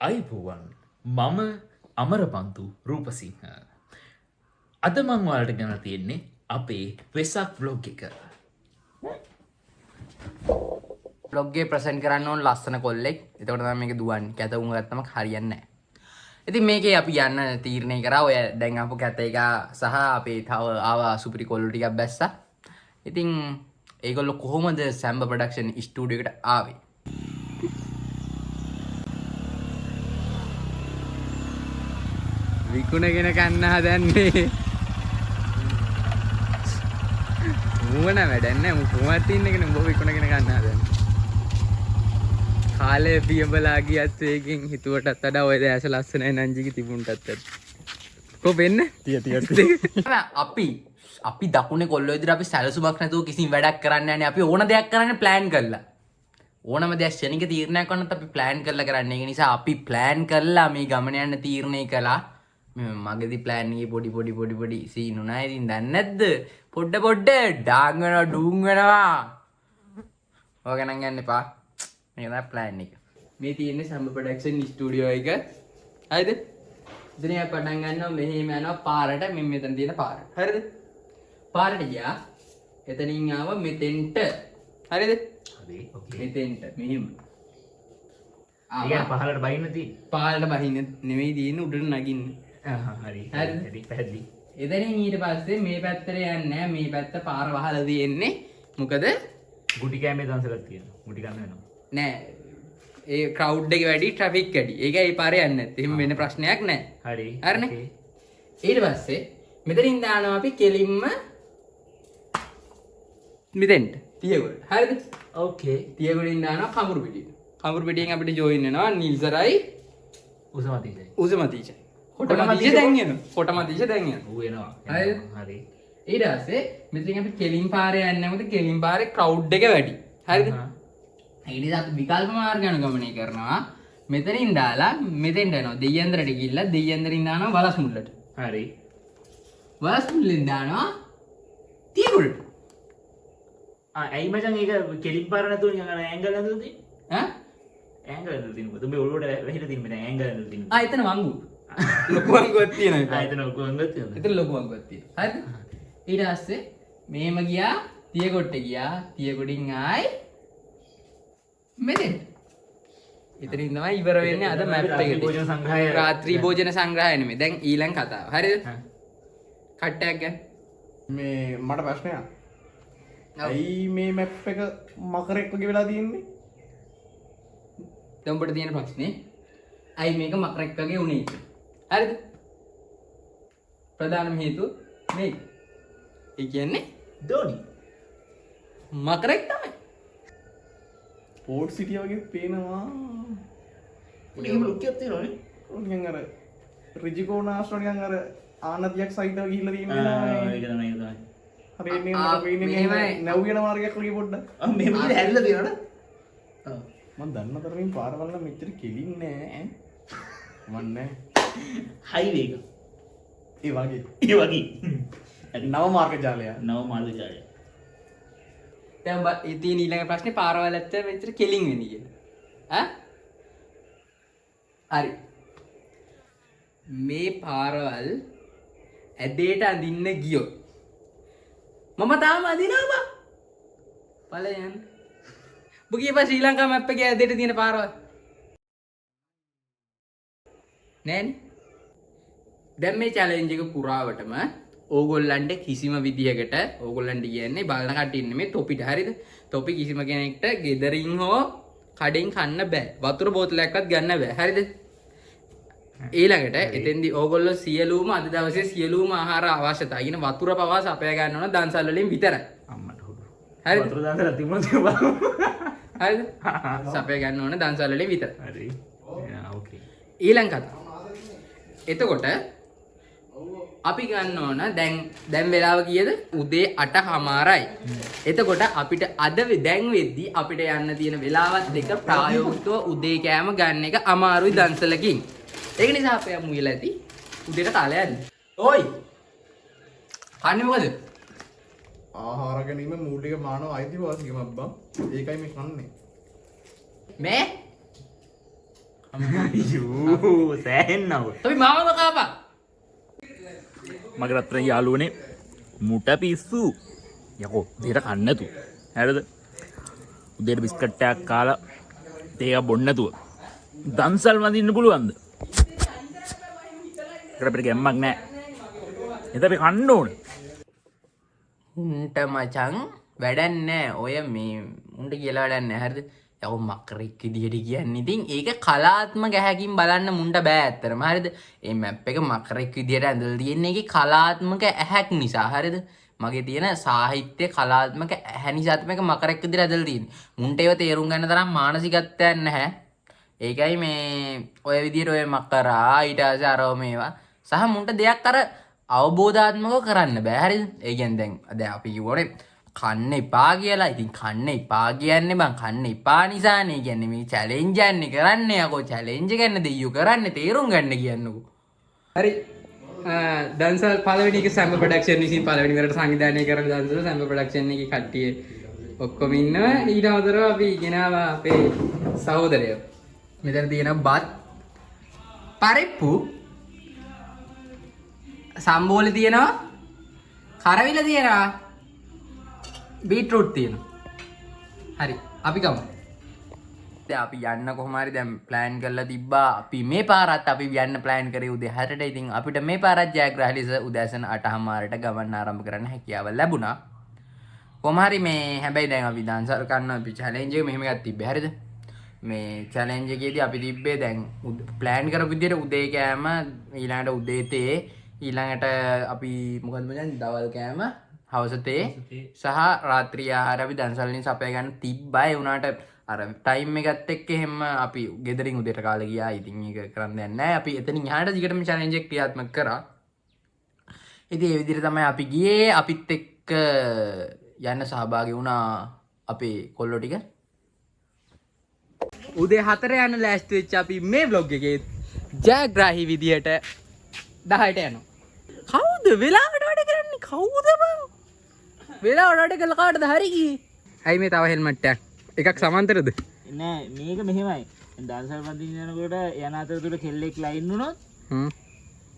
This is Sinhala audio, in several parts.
අයිබෝවන් මම අමරපන්තු රූපසිංහ. අද මං ඔයාලට ගැන තියෙන්නේ අපේ වෙසක් ව්ලොග් එක. බ්ලොග් එක ප්‍රසන්ට් කරන්න ඕන ලස්සන කොල්ලෙක්. එතකොට තමයි මේක දුවන්නේ. කැත උන් ගත්තම හරියන්නේ නැහැ. ඉතින් මේකේ අපි යන්න තීරණය කරා. ඔය දැන් ආපු කැත එක සහ අපේ තව ආවා සුපිරි කොල්ලෝ ටිකක් බැස්සා. ඉතින් ඒගොල්ලෝ කොහොමද සැම්බ ප්‍රොඩක්ෂන් ස්ටුඩියෝ එකට ආවේ? විකුණගෙන කන්න හදන්නේ. මූණ වැඩක් නැහැ. කොහොමද තින්නේ කෙනෙක් උඹ විකුණගෙන කන්න හදන්නේ. කාලේ පියඹලා ගියත් ඒකෙන් හිතුවටත් වඩා ඔය දැස ලස්සනයි නංජිගේ තිබුණටත් වඩා. කො වෙන්න? අපි දකුණේ කොල්ලෝ ඉදිරිය අපි සැලසුමක් නැතුව කිසිම වැඩක් කරන්නේ නැහැ. අපි ඕන දෙයක් කරන්න ප්ලෑන් කරලා. ඕනම දෙයක් ශනික තීරණයක් කරනත් අපි ප්ලෑන් කරලා කරන්නේ. ඒ නිසා අපි ප්ලෑන් කරලා මේ ගමන යන්න තීරණය කළා. මගේදී ප්ලෑන් එකේ පොඩි සීන් උනා. ඉතින් දන්නේ නැද්ද? පොඩ ඩාන් වෙනවා ඩූන් වෙනවා. ඔය ගණන් ගන්න එපා. මේක තමයි ප්ලෑන් එක. මේ තියෙන්නේ සම්බ ප්‍රොඩක්ෂන් ස්ටුඩියෝ එක. හරිද? ඉතින් අපි පටන් ගන්නවා මෙහෙම යනවා පාරට මෙතන තියෙන පාර. හරිද? පාරට ගියා. එතනින් ආව මෙතෙන්ට. හරිද? හරි. ඕකේ. මෙතෙන්ට මෙහෙම. ආ පහලට බහින්න තියෙන්නේ. පහලට බහින්න නෙමෙයි තියෙන්නේ උඩට නගින්න. හරි. හරිද? හරි පැහැදිලි. එතනින් ඊට පස්සේ මේ පැත්තට යන්නේ නැහැ. මේ පැත්ත පාර වහලා තියෙන්නේ. මොකද ගුටි කෑමේ දවසක් තියෙනවා. ගුටි ගන්න වෙනවා. නෑ ඒ ක්‍රවුඩ් එක වැඩි ට්‍රැෆික් වැඩි. ඒකයි ඒ පාරේ යන්නේ නැත්තේ. එහෙම වෙන ප්‍රශ්නයක් නෑ. හරි. හරිනේ. ඊට පස්සේ මෙතනින් දානවා අපි කෙලින්ම මෙතෙන්ට. තියගොල්ල. හරිද? ඕකේ. තියගොල්ලින් දානවා කඹුරු පිටියට. කඹුරු පිටියෙන් අපිට ජොයින් වෙනවා නිල්සරයි උසමතියි. උසමතිචයි. කොටමතිච දැන් එනවා. කොටමතිච දැන් එනවා. ඌ එනවා. හරිද? හරි. ඊට පස්සේ මෙතනින් අපි කෙලින් පාරේ යන්නේ මොකද කෙලින් පාරේ ක්‍රවුඩ් එක වැඩි. හරිද? ඒ නිසා අපි විකල්ප මාර්ග අනුගමනය කරනවා. මෙතනින් දාලා මෙතෙන්ට යනවා. දෙයයන්දරට ගිහිල්ලා දෙයයන්දරින් දානවා වලස් මුල්ලට. හරි. වලස් මුල්ලෙන් දානවා තියගොල්ලට. ඇයි මචං ඒක කෙලින් පාර නැතුව නිකන් ඇංගල් නැතුව තියෙන්නේ? ඈ? ඇංගල් නැතුව තියෙන්නේ. තුඹේ ඔළුවට වැහිලා තියෙන්නේ දැන් ඇංගල් නැතුව තියෙන්නේ. එතන වංගු. ලොකු වංගුවක් තියෙනවා. එතන ඔක්කොම අංගත් තියෙනවා. එතන ලොකු වංගුවක් තියෙනවා. හරිද? ඊට පස්සේ මෙහෙම ගියා තියගොඩට ගියා. තියගොඩින් ආයි මෙතෙන්ට. එතනින් තමයි ඉවර වෙන්නේ අද මැප් එකේ. භෝජන සංග්‍රහය. රාත්‍රී භෝජන සංග්‍රහය නෙමෙයි. දැන් ඊළඟ කතාව. හරිද? කට්ටයක් ගන්න. මේ මට ප්‍රශ්නයක්. ඇයි මේ මැප් එක මකරෙක් වගේ වෙලා තියෙන්නේ? දැන් ඔබට තියෙන ප්‍රශ්නේ ඇයි මේක මකරෙක් වගේ උනේ කියලා. හරිද? ප්‍රධානම හේතුව මේක. ඒ කියන්නේ දෝනි. මකරෙක් තමයි. පෝට් සිටිය වගේ පේනවා. උඩින්ම ලුක් එකක් තියෙනවනේ. නිකන් අර රිජිකෝනාස්ටෝ නිකන් අර ආනතියක් සයිඩ් එක ගිහිල්ලා තියෙන ඒක නේද? තමයි ඒක තමයි. හරියන්නේ මට පේන්නේ නැව් යන මාර්ගයක් වගේ පොඩ්ඩක්. මෙහෙම විදිහට හැරිලා තියෙනවනේ. ඔව්. මම දන්න තරමින් පාරවල් නම් මෙච්චර කෙලින්නේ නැහැ ඈ. මන්නේ හයිවේ එක. ඒ වගේ. ඒ වගේ. නව මාර්ග ජාලය. නව මාර්ග ජාලය. දැන් ඉතින් ඊළඟ ප්‍රශ්නේ පාරවල් ඇත්ත මෙච්චර කෙලින් වෙන්නේ කියලා. හරි. මේ පාරවල් ඇදේට අඳින්න ගියොත් මම තාම අදිනවා බා. බලයන්. බුගියපා ශ්‍රී ලංකා මැප් එකේ ඇදේට තියෙන පාරවල්. නෑනේ. දැන් මේ චැලෙන්ජ් එක පුරාවටම ඕගොල්ලන්ට කිසිම විදිහකට ඕගොල්ලන්ට කියන්නේ බලන කට්ටිය නෙමෙයි තොපිට. හරිද? තොපි කිසිම කෙනෙක්ට ගෙදරින් හෝ කඩෙන් කන්න බෑ. වතුර බෝතලයක්වත් ගන්න බෑ. හරිද? ඊළඟට එතෙන්දී ඕගොල්ලෝ සියලුම අද දවසේ සියලුම ආහාර අවශ්‍යතා කියන වතුර පවා සපයා ගන්න ඕන දන්සල් වලින් විතරයි. අම්මට හොරු. හරිද? වතුර දාලා තිබුණා තිබා. හරිද? සපයා ගන්න ඕන දන්සල් වලින් විතරයි. හරි. ඕකේ. ඊළඟ කතාව. එතකොට අපි ගන්න ඕන දැන් වෙලාව කීයද? උදේ 8:00යි. එතකොට අපිට අද දැන් වෙද්දී අපිට යන්න තියෙන වෙලාවත් දෙක ප්‍රායෝගිකව උදේ කෑම ගන්න එක අමාරුයි දන්සලකින්. ඒක නිසා අපි යමු කියලා ඇති උදේට කාලය යන්න. ඕයි. කන්නේ මොකද? ආහාර ගැනීම මූලික මානව අයිතිවාසිකමක් බං. ඒකයි මේ කන්නේ. මේ අයියෝ සෑහෙන්නව. අපි මාවම කාපා. මගේ රත්තරන් යාළුවනේ මුට පිස්සු. යකෝ දෙයට කන්න නැතුව. හරිද? උදේට බිස්කට් එකක් කාලා තේ බොන්න නැතුව. දන්සල් වඳින්න පුළුවන්ද? ඒකට අපිට ගැම්මක් නැහැ. එතන අපි කන්න ඕන. උන්ට මචං වැඩක් නැහැ. ඔය මේ උන්ට කියලා වැඩක් නැහැ. හරිද? යකෝ මකරෙක් විදියට කියන්නේ. ඉතින් ඒක කලාත්මක ඇහැකින් බලන්න මුන්ට බෑ ඇත්තටම. හරිද? මේ මැප් එක මකරෙක් විදියට ඇඳලා තියෙන්නේ ඒකේ කලාත්මක ඇහැක් නිසා. හරිද? මගේ තියෙන සාහිත්‍ය කලාත්මක ඇහැ නිසා තමයි මකරෙක් විදියට ඇඳලා තියෙන්නේ. මුන්ට ඒව තේරුම් ගන්න තරම් මානසිකත්වයක් නැහැ. ඒකයි මේ ඔය විදියට ඔය මකරා ඊට පස්සේ අරව මේවා සහ මුන්ට දෙයක් අර අවබෝධාත්මකව කරන්න බෑ. හරිද? ඒ කියන්නේ දැන් අපි කිව්වනේ කන්න එපා කියලා. ඉතින් කන්න එපා කියන්නේ බං කන්න එපා නිසානේ. කියන්නේ මේ චැලෙන්ජ් යන්නේ කරන්නේ යකෝ චැලෙන්ජ් ගන්න දෙයියෝ කරන්නේ තේරුම් ගන්න කියන්නකෝ. හරි දන්සල් පළවෙනි එක සැම්ප ප්‍රොඩක්ෂන් විසින් පළවෙනි වරට සංවිධානය කරන දන්සල් සැම්ප ප්‍රොඩක්ෂන් එකේ කට්ටිය ඔක්කොම ඉන්නවා. ඊට අමතරව අපි ගෙනාවා අපේ සහෝදරයෝ. මෙතන තියෙන බත් පරිප්පු සම්බෝල තියෙනවා කරවිල තියෙනවා බීට්රූට් තියෙනවා. හරි අපි ගමු. දැන් අපි යන්න කොහොම හරි දැන් ප්ලෑන් කරලා තිබ්බා. අපි මේ පාරත් අපි යන්න ප්ලෑන් කරේ උදේ 6ට. ඉතින් අපිට මේ පාරත් ජයග්‍රාහී ලෙස උදෑසන 8:00ට ගමන් ආරම්භ කරන්න හැකියාව ලැබුණා. කොහොම හරි මේ හැබැයි දැන් අපි දන්සල් කන්න අපි චැලෙන්ජ් එක මෙහෙම එකක් තිබ්බේ. හරිද? මේ චැලෙන්ජ් එකේදී අපි තිබ්බේ දැන් ප්ලෑන් කරපු විදිහට උදේ කෑම ඊළඟට උදේ තේ ඊළඟට අපි මොකද මචං දවල් කෑම හවස තේ සහ රාත්‍රී ආහාර අපි දන්සල්ලින් සපය ගන්න තිබ්බා. ඒ වුණාට අර ටයිම් එකත් එක්ක එහෙම අපි ගෙදරින් උදේට කාලේ ගියා. ඉතින් ඒක කරන්න දෙයක් නැහැ. අපි එතනින් එහාට දිගටම චැලෙන්ජ් එක ක්‍රියාත්මක කරා. ඉතින් ඒ විදිහට තමයි අපි ගියේ. අපිත් එක්ක යන්න සහභාගී වුණා අපේ කොල්ලෝ ටික. උදේ 4 යන ලෑස්ති වෙච්ච අපි මේ vlog එකේ ජයග්‍රාහී විදියට 10ට යනවා. කවුද වෙලාවට වැඩ කරන්නේ? කවුද බං? වෙලාවට වැඩ කළා කාටද හරි ගියේ? ඇයි මේ තව හෙල්මට් එකක් සමාන්තරද? නෑ මේක මෙහෙමයි. දන්සල් පන්තින් යනකොට යන අතරතුර කෙල්ලෙක් ලයින් වුණොත්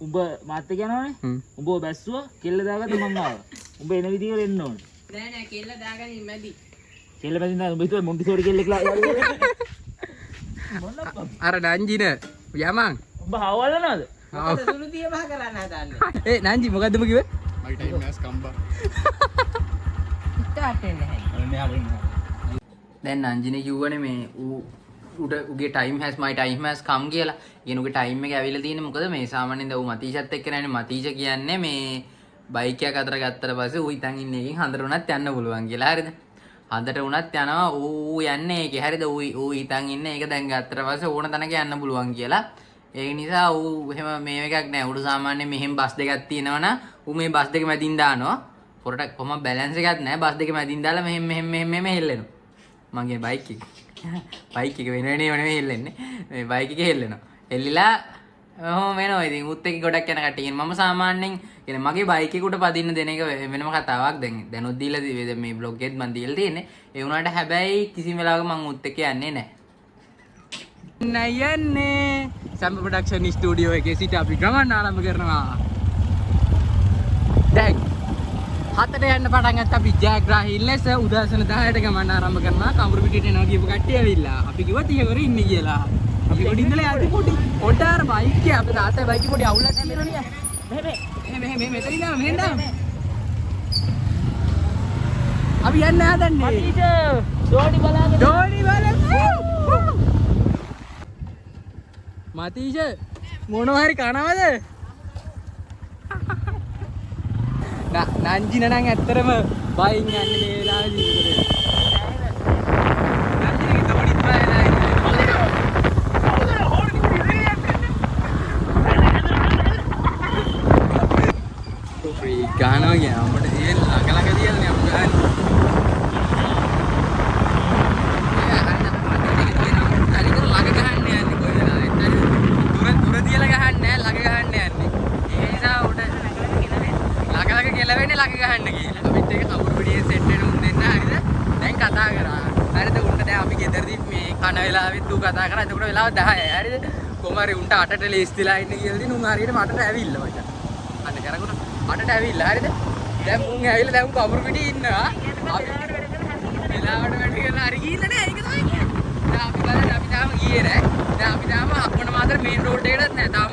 උඹ මාත් එක්ක යනවනේ. උඹව බැස්සුවා කෙල්ල දාගත්ත මං ආවා. උඹ එන විදියට එන්න ඕනේ. නෑ නෑ කෙල්ල දාගනින් මැදි. කෙල්ල පැදින් දාලා උඹ හිතුවා මොන්ටිසෝරි කෙල්ලෙක් ලා අර නංජින යමන්. උඹ හවල්ලනවද? සුළු දිය බහ කරන්න හදන්නේ. නංජි මොකද්ද ඔබ කිව්වේ? දැන් නංජිනේ කිව්වනේ මේ උගේ ටයිම් හැස් මයි ටයිම් හැස් කම් කියලා. කියන උගේ ටයිම් එක ඇවිල්ලා තියෙන්නේ මොකද මේ සාමාන්‍යයෙන් දැන් ඌ මතීෂත් එක්ක නැන්නේ. මතීෂ කියන්නේ මේ බයික් එකක් අතර ගත්තට පස්සේ ඌ ඉතින් ඉන්නේ එකෙන් හන්දර උනත් යන්න පුළුවන් කියලා. හරිද? හන්දට උනත් යනවා ඌ යන්නේ ඒකේ. හරිද? ඌ ඉතින් ඉන්නේ ඒක දැන් ගත්තට පස්සේ ඕන තැනක යන්න පුළුවන් කියලා. ඒ නිසා ඌ එහෙම මේ එකක් නෑ. ඌට සාමාන්‍යයෙන් මෙහෙම බස් දෙකක් තියෙනවනම් ඌ මේ බස් දෙක මැදින් දානවා. පොරට කොහොම බැලන්ස් එකක් නෑ. බස් දෙක මැදින් දාලා මෙහෙම හෙල්ලෙනවා. මගේ බයික් එක. බයික් එක වෙන වෙනම නෙමෙයි හෙල්ලෙන්නේ. මේ බයික් එක හෙල්ලෙනවා. හෙල්ලිලා ඔහොම වෙනවා. ඉතින් උත් එක්ක ගොඩක් යන කට්ටිය. මම සාමාන්‍යයෙන් කියන්නේ මගේ බයික් එකට පදින්න දෙන එක වෙනම කතාවක්. දැනුත් දීලා මේ බ්ලොග් එකෙත් මම දීලා තියෙන්නේ. ඒ වුණාට හැබැයි කිසිම වෙලාවක මම උත් එක්ක යන්නේ නෑ. නයන්නේ සැම්ප ප්‍රොඩක්ෂන් ස්ටුඩියෝ එකේ සිට අපි ගමන් ආරම්භ කරනවා. දැන් 7ට යන්න පටන් ගත්ත අපි ජයග්‍රාහී ලෙස උදෑසන 10ට ගමන් ආරම්භ කරනවා. කඹුරු පිටියට එනවා කියපු කට්ටිය ඇවිල්ලා. අපි කිව්වා 30 කර ඉන්නේ කියලා. අපි පොඩි ඉඳලා යද්දි පොඩි ඔඩාර බයික් එක අපේ තාත්තගේ බයික් එක පොඩි අවුලක් තියෙනවනේ. මෙහෙම මෙතන ඉඳන් මෙහෙන් දාන්න. අපි යන්න හදන්නේ. ඩෝඩි බලාගෙන ඩෝඩි බලමු. මතීෂ මොනවා හරි කනවද? නංජින නම් ඇත්තටම බයින් යන්නේ මේ වෙලාවේදී නේද? නංජිනගේ තෝඩිත් බයලා ඉන්නේ. ගානවා කියන අපිට තියෙන ළඟ තියන්නේ අපි ගාන්නේ. ළඟ ගහන්න කියලා. අපිත් ඒක කවුරු පිටියේ සෙට් වෙන උන් දෙන්න හරිද? දැන් කතා කරා. හරිද? උන්ට දැන් අපි ගෙදරදි මේ කන වෙලාවෙත් ඌ කතා කරා. එතකොට වෙලාව 10යි. හරිද? කොමාරි උන්ට 8ට ලේස්තිලා ඉන්න කියලාදී නුන් හරියට මටට ඇවිල්ලා මචං. අන්න කරගුණ 8ට ඇවිල්ලා හරිද? දැන් මුන් ඇවිල්ලා දැන් කවුරු පිටි ඉන්නවා. අපි වෙලාවට වැඩි කරලා හරි ගිහිල්ලා නෑ. ඒක තමයි කියන්නේ. දැන් අපි බලන්න අපි තාම ගියේ නෑ. දැන් අපි තාම අක්මන මාතර මේන් රෝඩ් එකටත් නෑ. තාම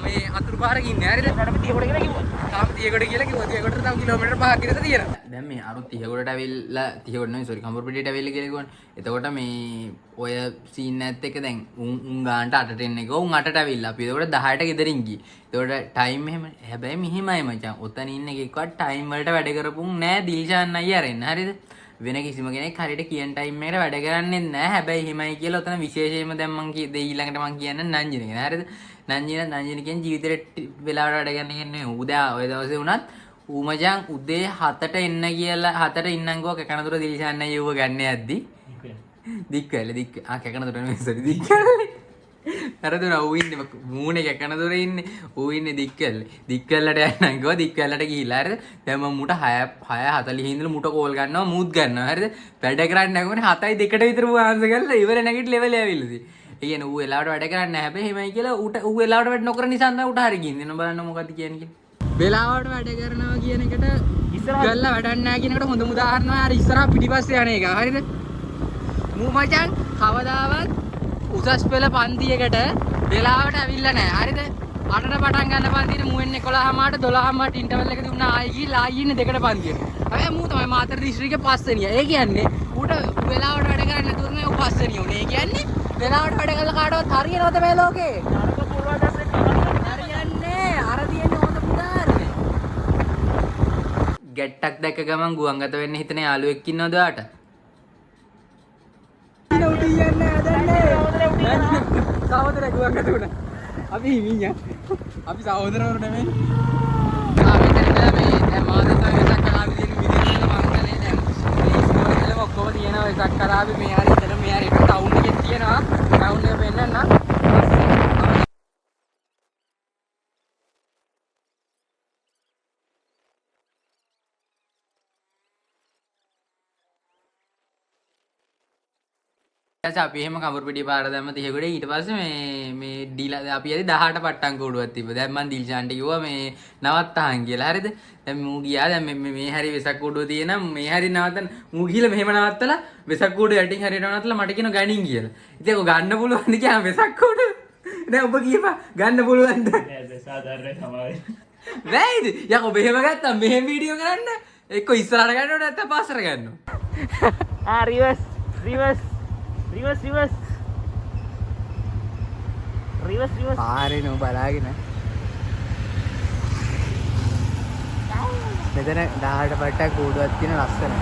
මේ අතුරු පාරක ඉන්නේ. හරිද? තාම තියකොට කියලා කිව්වා. තාම තියකොට කියලා කිව්වා. තියකොට තාම කිලෝමීටර් 5ක් විතර තියෙනවා. දැන් මේ අරු තියකොටට ඇවිල්ලා තියකොට නෙවෙයි සෝරි කම්බරපිටියට ඇවිල්ලා කියලා කිව්වනේ. එතකොට මේ ඔය සීන් එකත් එක්ක දැන් උන් ගානට 8ට එන්නේ ගෝ උන් 8ට ඇවිල්ලා. අපි එතකොට 10ට ගෙදරින් ගියේ. එතකොට ටයිම් එහෙම හැබැයි මෙහෙමයි මචං. ඔතන ඉන්න එකෙක්වත් ටයිම් වලට වැඩ කරපුන් නෑ දිල්ෂාන් අයියා අරින්න. හරිද? වෙන කිසිම කෙනෙක් හරියට කියන ටයිම් එකට වැඩ කරන්නේ නැහැ. හැබැයි එහෙමයි කියලා ඔතන විශේෂයෙන්ම දැන් මං ඊළඟට මං කියන්නේ නංජින ගැන. හරිද? නංජින කියන්නේ ජීවිතේට වෙලාවට වැඩ ගන්න කියන්නේ උදේ ඔය දවසේ වුණත් ඌ මචං උදේ 7ට එන්න කියලා 7ට ඉන්නම්කෝ කැකනතුර දිල්ෂාන් අයියව ගන්න යද්දි දික්කැලේ කැකනතුර නෙමෙයි සරි දික්කැලේ අරදුන ඌ ඉන්නේ මූණේ කැකනතුර ඉන්නේ ඌ ඉන්නේ දික්කැලට යන්නම්කෝ දික්කැලට ගිහිල්ලා හරිද දැන් මම මුට 6:40 ඉඳලා මුට කෝල් ගන්නවා මූත් ගන්නවා හරිද වැඩ කරන්නේ නැගුණේ 7:02ට විතර ඌ ආන්සර් කරලා ඉවර නැගිට ලෙවල් ඇවිල්ලාදී ඒ කියන්නේ ඌ වෙලාවට වැඩ කරන්නේ නැහැ හැබැයි එහෙමයි කියලා ඌ වෙලාවට වැඩ නොකර නිසා තමයි ඌට හරි ගින්නේ නෝ බලන්න මොකද්ද කියන්නේ වෙලාවට වැඩ කරනවා කියන එකට ඉස්සරහ ගල්ලා වැඩක් නැහැ කියන එකට හොඳම උදාහරණය අර ඉස්සරහ පිටිපස්සේ යන එක. හරිද? මූ මචං කවදාවත් උසස් පෙළ පන්තියකට වෙලාවට ඇවිල්ලා නැහැ. හරිද? 8ට පටන් ගන්න පන්තියට මූ එන්නේ 11:00ට 12:00ට ඉන්ටර්වල් එක දුන්නා ආයි ගිහලා ආයි ඉන්නේ 2ට පන්තියට. හැබැයි මූ තමයි මාතර දිස්ත්‍රික්කේ පස්වෙනිය. ඒ කියන්නේ ඌට වෙලාවට වැඩ කරන්නේ නැතුව තමයි ඌ පස්වෙනිය උනේ. ඒ කියන්නේ වෙලාවට වැඩ කළා කාටවත් හරියනවද මේ ලෝකේ? හරියන්නේ අර තියෙන්නේ ගැට්ටක් දැක්ක ගමන් ගුවන්ගත වෙන්න හිතන යාළුවෙක් ඉන්නවද ඔයාට? සහෝදර ගුවන්ගත වුණා. අපි හිමියා. අපි සහෝදරවරු නෙමෙයි. මේ දැන් මාදක වෙසක් කලාවේ තියෙන විදිහට මංගලේ දැන් මේ ඉස්කෝලේ ඔක්කොම තියෙනවා වෙසක් කලාවේ මේ හරි ඉතන මේ හරි ටවුන් එකේ තියෙනවා. ටවුන් එක පෙන්නන්න. අපි එහෙම කඹුරුපිටිය පාර දැම්ම 30කට ඊට පස්සේ මේ ඩීලා අපි හරි 18ට පට්ටම් කෝඩුවක් තිබ්බා. දැන් මං දිල්ෂාන්ට කිව්වා මේ නවත්තහන් කියලා. හරිද? දැන් මූ ගියා දැන් මේ හරි වෙසක් කෝඩුව තියෙන මේ හරි නවත්තන මූ ගිහලා මෙහෙම නවත්තලා වෙසක් කෝඩුව යටින් හරියට නවත්තලා මට කියන ගණින් කියලා. ඉතින් ඔක ගන්න පුළුවන්ද කියලා වෙසක් කෝඩුව. දැන් ඔබ කියපා ගන්න පුළුවන්ද? නෑ සාධාරණයි තමයි. වැයිද? යකෝ මෙහෙම ගත්තා මෙහෙම වීඩියෝ කරන්න එක්ක ඉස්සරහට ගන්නව නැත්නම් පස්සට ගන්නව. රිවර්ස් පාරේ නෝ බලාගෙන මෙතන 18ට පට්ටක් කෝඩුවක් තියෙන ලස්සන.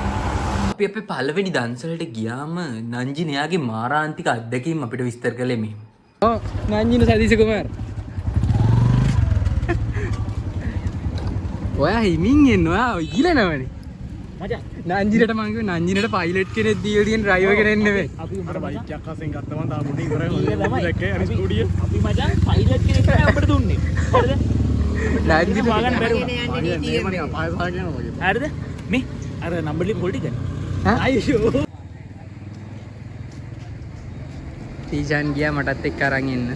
අපි අපේ පළවෙනි දන්සලට ගියාම නංජින එයාගේ මාරාන්තික අත්දැකීම් අපිට විස්තර කළේ මෙහෙම. ඔව් නංජින සදීස කුමාර්. ඔයා හිමින් එනවා ඉගිලනවනේ. මචං නංජිනට මං කිව්වා නංජිනට පයිලට් කෙනෙක් දීලා තියෙන ඩ්‍රයිවර් කෙනෙක් නෙවෙයි. අපි අර බයික් එකක් අසෙන් ගත්තම තා මුඩි ඉවරයි හොඳ දැක්කේ අනිත් ස්ටුඩියෝ අපි මචං පයිලට් කෙනෙක් තමයි අපිට දුන්නේ. හරිද? නංජින වාගන්න බැරුව. මේමනේ අපාය සහ කියනවා මගේ හරිද? මේ අර නම්බර් ලිප් පොල් ටිකනේ. ඈ? අයියෝ. තීජාන් ගියා මටත් එක්ක අරන් එන්න.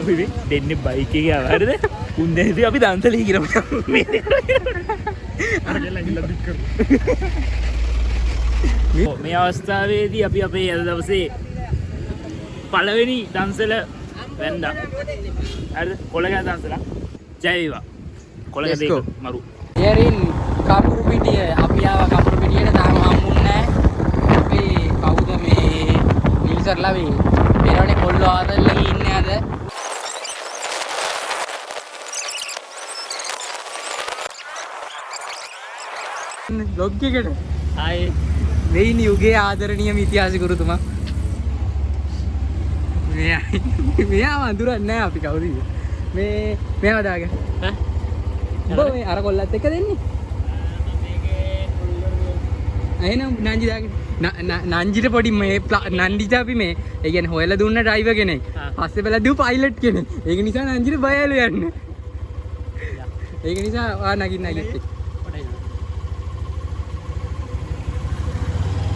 අපි දෙන්නේ බයික් එකේ ආවා හරිද? උන්දේදී අපි දන්සලේ ගිරමු. මේ අවස්ථාවේදී අපි අපේ අද දවසේ පළවෙනි දන්සල වැන්දා. හරිද? කොළගෑ දන්සල. ජය වේවා. කොළගෑ දෙක මරු. එරින් කඹුරුපිටිය අපි ආවා කඹුරුපිටියට තාම හම්බුන්නේ නැහැ. අපි කවුද මේ නිල්සර්ලා මේ පෙරවනේ කොල්ලෝ ආදල්ලේ ඉන්නේ අද. බ්ලොග් එකට ආයේ වෙයින් යුගයේ ආදරණීය ඉතිහාස ගුරුතුමා මෙයා වඳුරන්නේ නැහැ අපි කවුද මෙයා දාගෙන ඈ උඹ මේ අර කොල්ලත් එක්ක දෙන්නේ එහෙනම් නංජි දාගෙන නංජිට පොඩි මේ නන්දිට අපි මේ ඒ කියන්නේ හොයලා දුන්න ඩ්‍රයිවර් කෙනෙක් පස්සේ බලලා දු පයිලට් කෙනෙක් ඒක නිසා නංජිට බයලු යන්න ඒක නිසා ආ නගින්න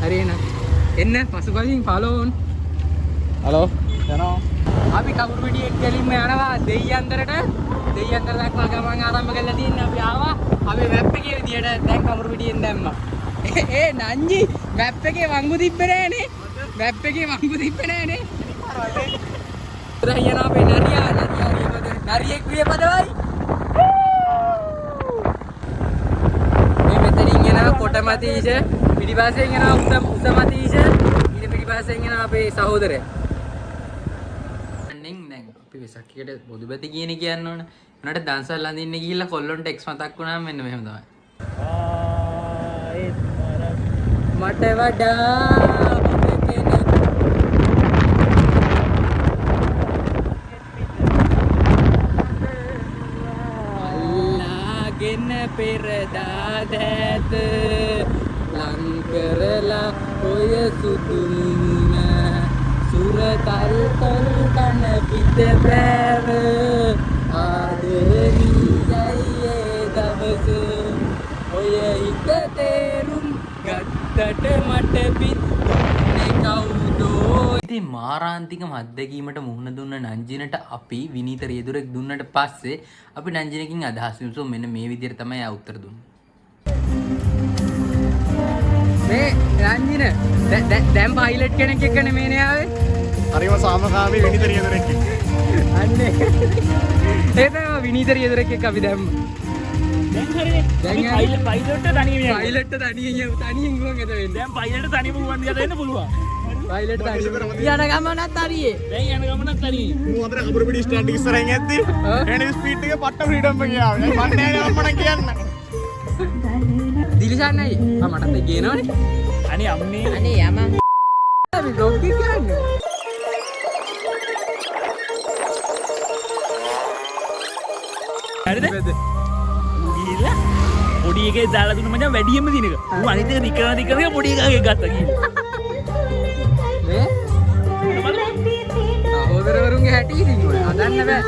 හරි එන්න පසුපසින් ෆලෝ ඔන්. හලෝ යනවා අපි කවුරු පිටියෙන් කෙලින්ම යනවා දෙයියන්දරට. දෙයියන්දර දක්වා ගමන් ආරම්භ කරලා තියෙනවා. අපි ආවා. අපි මැප් එකේ විදියට දැන් කවුරු පිටියෙන් දැම්මා. ඒ නංජි මැප් එකේ වංගු තිබ්බේ නෑනේ. මැප් එකේ වංගු තිබ්බේ නෑනේ. රහියන අපේ නරියෙක් වියපදවයි. මේ මෙතනින් යනවා කොටමතීෂ, පිටිපස්සෙන් යනවා උසමතීෂ, ඊට පිටිපස්සෙන් යනවා අපේ සහෝදරයා. දැන් අපි වෙසක්කේට බොදුබැති කියන කියන්න ඕන. උනට දන්සල් අඳින්න ගිහිල්ලා කොල්ලොන්ට එක්ස් මතක් වුණාම මෙන්න මෙහෙම තමයි. මට වඩා හොඳ කෙනෙක් අල්ලාගෙන පෙරදා දැත ලං කරලා ඔය සුදුන්න සුරතල් තොල් කන පිට බෑව ආදරණීයයි දවස ඔය හිත තේරුම් ගත්තට මට පිටුනේ කවුදෝ. ඉතින් මාරාන්තික අත්දැකීමට මුහුණ දුන්න නංජිනට අපි විනීත රියදුරෙක් දුන්නට පස්සේ අපි නංජිනකින් අදහස් විමසුව මෙන්න මේ විදිහට තමයි ආ උත්තර දුන්නේ. මේ නංජින දැන් පයිලට් කෙනෙක් එක්කනේ මේනේ ආවේ. හරිම සාමකාමී විනිත රියදුරෙක් අන්නේ ඒ තමයි විනීත රියදුරෙක් එක්ක අපි දැම්මා. දැන් හරිනේ. දැන් පයිලට් තනියම යනවා. පයිලට් තනියෙන් ගුවන් එත වෙන්නේ. දැන් පයිලට් තනියම ගුවන් ගත වෙන්න පුළුවන්. පයිලට් තනියෙන් යන ගමනත් හරියේ. දැන් යන ගමනක් තනියම. මම අතර කබර පිටි ස්ටෑන්ඩ් එක ඉස්සරහින් ඇද්දි එන ස්පීඩ් එක පට්ට ෆ්‍රීඩම් එක ගියා. මම නෑ නෑ අම්මණ කියන්න. දිලිසන්නයි මටත් කියනවනේ. අනේ අම්මේ අනේ යමන්. අපි බ්ලොග් එක කියන්නේ. හරිද? ගිහිල්ලා පොඩි එකේ දාලා දුන්න මචං වැඩියෙන්ම දිනක. ඌ අනිත් එක දිකන පොඩි එකගේ ගත්තා ගිහින්. මේ සහෝදරවරුන්ගේ හැටි ඉතින් ඔය හදන්න බෑ.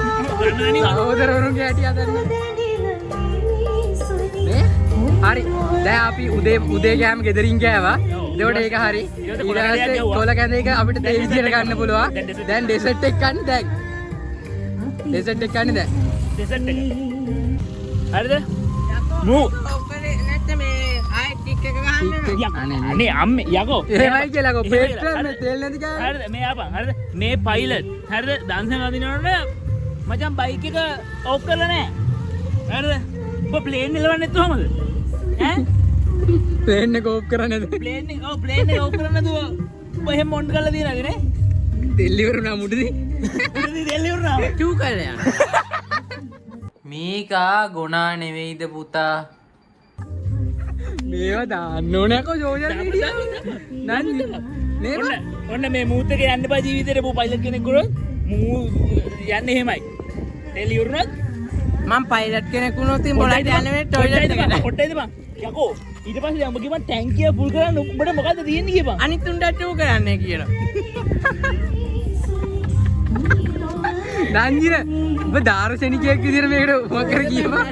සහෝදරවරුන්ගේ හැටි හදන්න. මේ හරි. දැන් අපි උදේ කෑම ගෙදරින් කෑවා. එතකොට ඒක හරි. ඊට පස්සේ කොල කැඳ එක අපිට තේ විදියට ගන්න පුළුවන්. දැන් ඩෙසර්ට් එක ගන්න දැන්. ඩෙසර්ට් එක ගන්න දැන්. ඩෙසර්ට් එක. හරිද? මූ ඔක්කොනේ නැත්නම් මේ ආයෙත් ටික් එක ගහන්න. අනේ අම්මේ යකෝ. එහෙමයි කියලා කො පෙට්‍රල් තෙල් නැති ගාන. හරිද? මේ ආපන්. හරිද? මේ පයිලට්. හරිද? දන්සන් අදිනවනේ මචං බයික් එක ඕෆ් කරලා නැහැ. හරිද? ඔබ ප්ලේන් එලවන්නේ නැතුවමද? ඈ? ප්ලේන් එක ඕෆ් කරන්නේ නැද? ප්ලේන් එක ඕෆ් කරන්න නැතුව ඔබ එහෙම මොන්ඩ් කරලා තියනද නේ? තෙල් ඉවරුණා මුඩදී. උඩදී දෙල්ල උනා. චූ කරලා යන. මේකා ගොනා නෙවෙයිද පුතා? මේවා දාන්න ඕනේ අකෝ සෝෂල් මීඩියා. නන්නේ. නේ ඔන්න මේ මූත් එක යන්න බා ජීවිතේට බෝ පයිලට් කෙනෙක් ගුණොත් මූ යන්නේ එහෙමයි. දෙල්ල ඉවරුනොත් මම පයිලට් කෙනෙක් වුණොත් ඉතින් බොලට යන්න වෙන්නේ ටොයිලට් එකට. කොට්ටයිද බං? යකෝ ඊට පස්සේ යම්බ කිව්වා ටැංකිය ෆුල් කරන්න උඹට මොකද්ද තියෙන්නේ කියපන්. අනිත් උන්ට චූ කරන්නේ කියලා. නංජිර ඔබ දාර්ශනිකයෙක් විදිහට මේකට මොකක් කර කියපන්.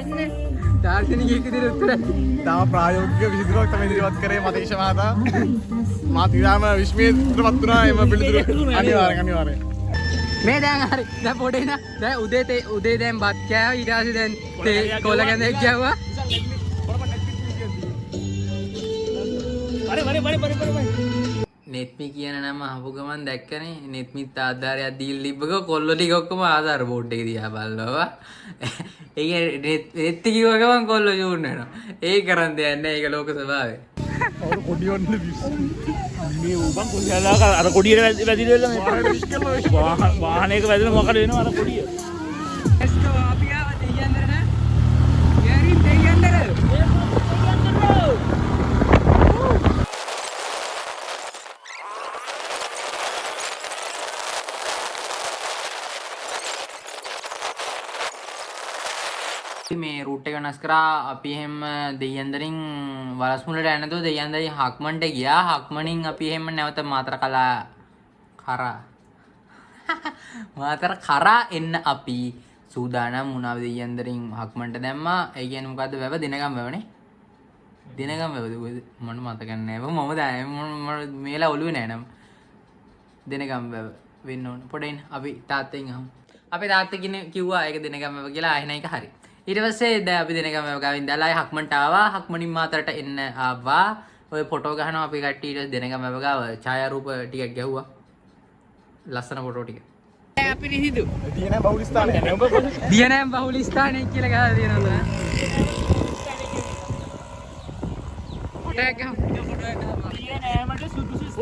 දාර්ශනිකයෙක් විදිහට උත්තර. තම ප්‍රායෝගික විසිතුරක් තමයි ඉදිරිපත් කරේ මතීෂ මහතා. මාත් විරාම විශ්මයටපත් වුණා එම පිළිතුරු. අනිවාර්යෙන්. මේ දැන් හරි. දැන් පොඩේ නා. දැන් උදේ දැන් බත් කෑවා. ඊට පස්සේ දැන් තේ කොල කැඳක් කෑවා. වරේ නෙත්මි කියන නම අහපු ගමන් දැක්කනේ නෙත්මිත් ආධාරයක් දීලා තිබ්බක කොල්ලෝ ටික ඔක්කොම ආධාර බෝඩ් එකේ දිහා බලනවා. ඒ කියන්නේ නෙත්ති කිව්ව ගමන් කොල්ලෝ ෂූන් වෙනවා. ඒක කරන් දෙයක් නැහැ. ඒක ලෝක ස්වභාවය. අවුරු කොඩි වන්න විශ්ස. මේ උඹන් කොල්ලලා අර කොඩියට වැදිලා මේ වාහනයක වැදිලා මොකද වෙනව අර කොඩිය. එස්කෝ අපි ආවා දෙයියන්දරට. යරින් දෙයියන්දර. මේ රූට් එක වෙනස් කරා අපි එහෙම දෙයියන්දරින් වලස්මුලට යන්නේ නැතුව දෙයියන්දරින් හක්මන්ට ගියා. හක්මනින් අපි එහෙම නැවත මාතර කරා එන්න අපි සූදානම් වුණා. දෙයියන්දරින් හක්මන්ට දැම්මා. ඒ කියන්නේ මොකද්ද වැව දිනගම් වැවනේ. දෙනගම් වැවද මට මතක නැහැ. මම දැන් මම මේලා ඔළුවේ නැහැ නම. දෙනගම් වැව වෙන්න ඕන. පොඩින් අපි තාත්තෙන් අහමු. අපේ තාත්තා කිව්වා ඒක දෙනගම් වැව කියලා ආයෙන එක හරි. ඊට පස්සේ දැන් අපි දෙනගම් වැව ගාවින් දාලා ආයෙ හක්මන්ට ආවා. හක්මනින් මාතරට එන්න ආවා. ඔය ෆොටෝ ගහනවා අපි කට්ටිය ඊට දෙනගම් වැව ගාව ඡායාරූප ටිකක් ගැහුවා. ලස්සන ෆොටෝ ටික. අපි නිහිදු. තියෙන බහුල ස්ථානය නේ ඔබ දියනෑම් බහුල ස්ථානයක් කියලා ගහලා තියෙනවා. ෆොටෝ එක ගහමු.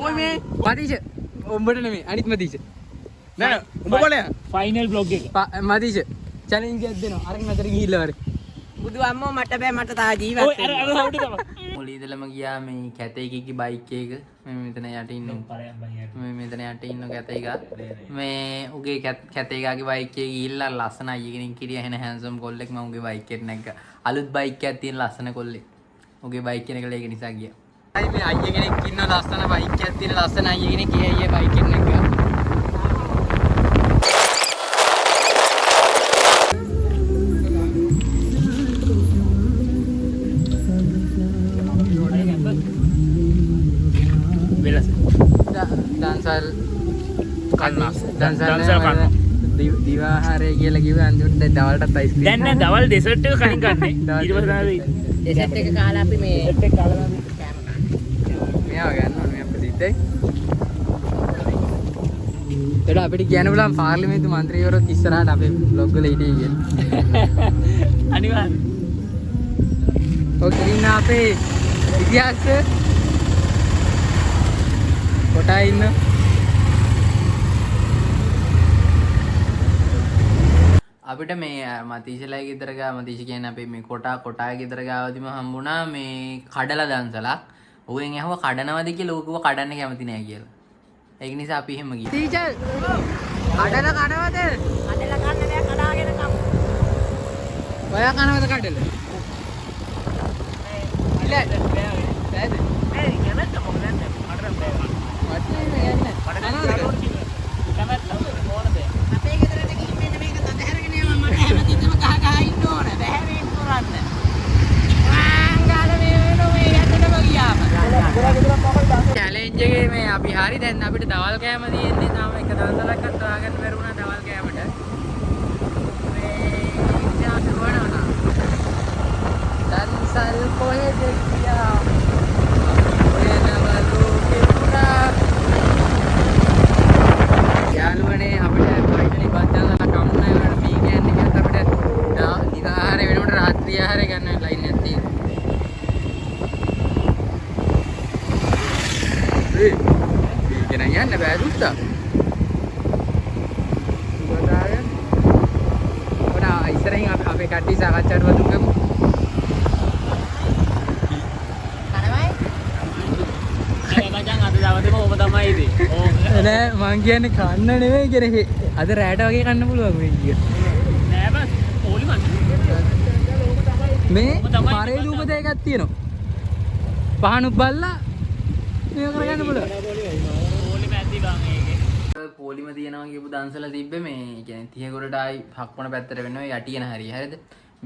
ඔය මේ මදීෂ උඹට නෙමෙයි අනිත් මදීෂ. නෑ උඹ බලය ෆයිනල් බ්ලොග් එක. මදීෂ චැලෙන්ජ් එකක් දෙනවා. අරගෙන අතර ගිහිල්ලා වරේ. බුදු අම්මෝ මට බෑ මට තා ජීවත් ඔය අර හවුඩ තමයි. මුලින්දලම ගියා මේ කැතේකගේ බයික් එක මේ මෙතන යට ඉන්න මේ මෙතන යට ඉන්න කැතේක මේ උගේ කැතේකාගේ බයික් එක ගිහිල්ලා ලස්සන අයියගෙනින් කිරිය හෙන හැන්සම් කොල්ලෙක් මම උගේ බයික් එකට නැග්ගා. අලුත් බයික් එකක් තියෙන ලස්සන කොල්ලෙක්. උගේ බයික් එකකට ඒක නිසා ගියා. අයි මේ අයියගෙනෙක් ඉන්න ලස්සන බයික් එකක් තියෙන ලස්සන අයියගෙනෙක් ඒ අයියා බයික් එකට නැග්ගා. දන්සල් දිවාහාරය කියලා කිව්ව අන්තිමට දවල්ටත් අයිස්ක්‍රීම් දැන් නෑ දවල් ඩෙසර්ට් එක කලින් ගන්න. ඊට පස්සේ තමයි ඩෙසර්ට් එක කාලා අපි මේ මෙයා ගන්න ඕනේ මේ අපිට ඉතින් එතකොට අපිට කියන්න බලන්න පාර්ලිමේන්තු මන්ත්‍රීවරුත් ඉස්සරහට අපේ බ්ලොග් වල හිටියේ කියලා අනිවාර්යයෙන්. ඔක ඉන්න අපේ ඉතිහාස කොටා ඉන්න අපිට මේ මතීෂලා ගෙදර ගාව මතීෂ කියන්නේ අපේ මේ කොටා ගෙදර ගාවදිම හම්බුණා මේ කඩලා දන්සලක්. ඌෙන් ඇහුවා කඩනවද කියලා. ඌ කිව්වා කඩන්න කැමති නෑ කියලා. ඒක නිසා අපි එහෙම ගියා. ටීචර් කඩලා කනවද? කඩලා ගන්න බෑ කඩාගෙන කමු. ඔයා කනවද කඩලා? ඉලද? බෑද? ඒ කැමැත්ත මොකද නැන්නේ? කඩරම් බෑ. වටේ යන්නේ. අපේ ගෙදරට ගිහින් මෙන්න මේක තද හැරගෙන යනවා මට හැමතිස්සම කහ ඉන්න ඕන. බැහැරෙන්න කරන්න. ආංගාල මේ වෙනෝ මේ යන්නම ගියාම. චැලෙන්ජ් එකේ මේ අපි හරි දැන් අපිට දවල් කෑම තියෙන්නේ තාම එක දවසක්වත් හොයාගන්න බැරි වුණා දවල් කෑමට. මේ ඉතිහාස වුණා. දන්සල් කොහෙද ගියා? යාළුවනේ අපිට ෆයිනලි බද්දාලා කම්ුණා වල මේ කියන්නේ කියත් අපිට දිවාහාරය වෙනකොට රාත්‍රී ආහාරය ගන්න ලයින් එකක් තියෙනවා. ඒ කියන යන්න බෑ දුත්තා. වදාගෙන ඔනා ඉස්සරහින් අපේ කට්ටිය සාකච්ඡාට වතුන් ගමු. මචං අද දවසේම ඔබ තමයි ඉතින්. නෑ මං කියන්නේ කන්න නෙවෙයි කියන්නේ අද රැට වගේ කන්න පුළුවන් මේ කිය. නෑ බස් ඕලි මන්. මේ පරේ රූපද එකක් තියෙනවා. පහනුත් බල්ලා මේක කරගන්න පුළුවන්. ඕලි මැද්දි බං ඒකේ. පොලිම තියෙනවා කියපු දන්සලා තිබ්බේ මේ කියන්නේ තියගොඩට ආයි හක්මන පැත්තට වෙනවා යටියන හරිය හරියද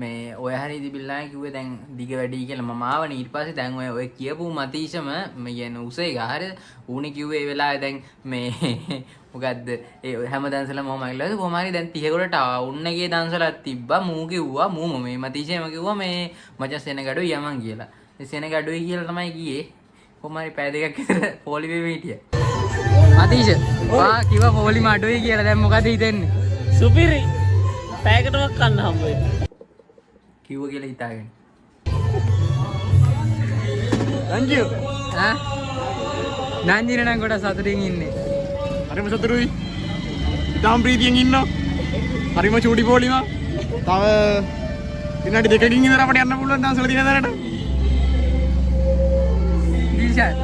මේ ඔය හරිය තිබිලා කිව්වේ දැන් දිග වැඩි කියලා මම ආවනේ ඊට පස්සේ දැන් ඔය කියපු මතීෂම මේ කියන්නේ උසේ ගහ හරියද ඌනේ කිව්වේ ඒ වෙලාවේ දැන් මේ මොකද්ද ඒ හැම දන්සලම මම ඇවිල්ලා කොහොම හරි දැන් තියගොඩට ආවා උන්නගේ දන්සලක් තිබ්බා මූ කිව්වා මූ මේ මතීෂම කිව්වා මේ මචං සෙනගඩොයි යමන් කියලා ඒ සෙනගඩොයි කියලා තමයි ගියේ කොහොම හරි පැය දෙකක් විතර පොලිමේ හිටියා මතීෂ වා කිව්වා පොලිම අඩුයි කියලා දැන් මොකද හිතෙන්නේ සුපිරි පැයකටවත් කන්න හම්බ වෙයි කිව්ව කියලා හිතාගෙන thank you ඈ නංජින නම් කොට සතුටින් ඉන්නේ හරිම සතුටුයි ඉතාම ප්‍රීතියෙන් ඉන්නවා හරිම චූටි පොලිම තව විනාඩි දෙකකින් ඉඳලා අපිට යන්න පුළුවන් දවසල තියෙන දරට දිල්ෂාන්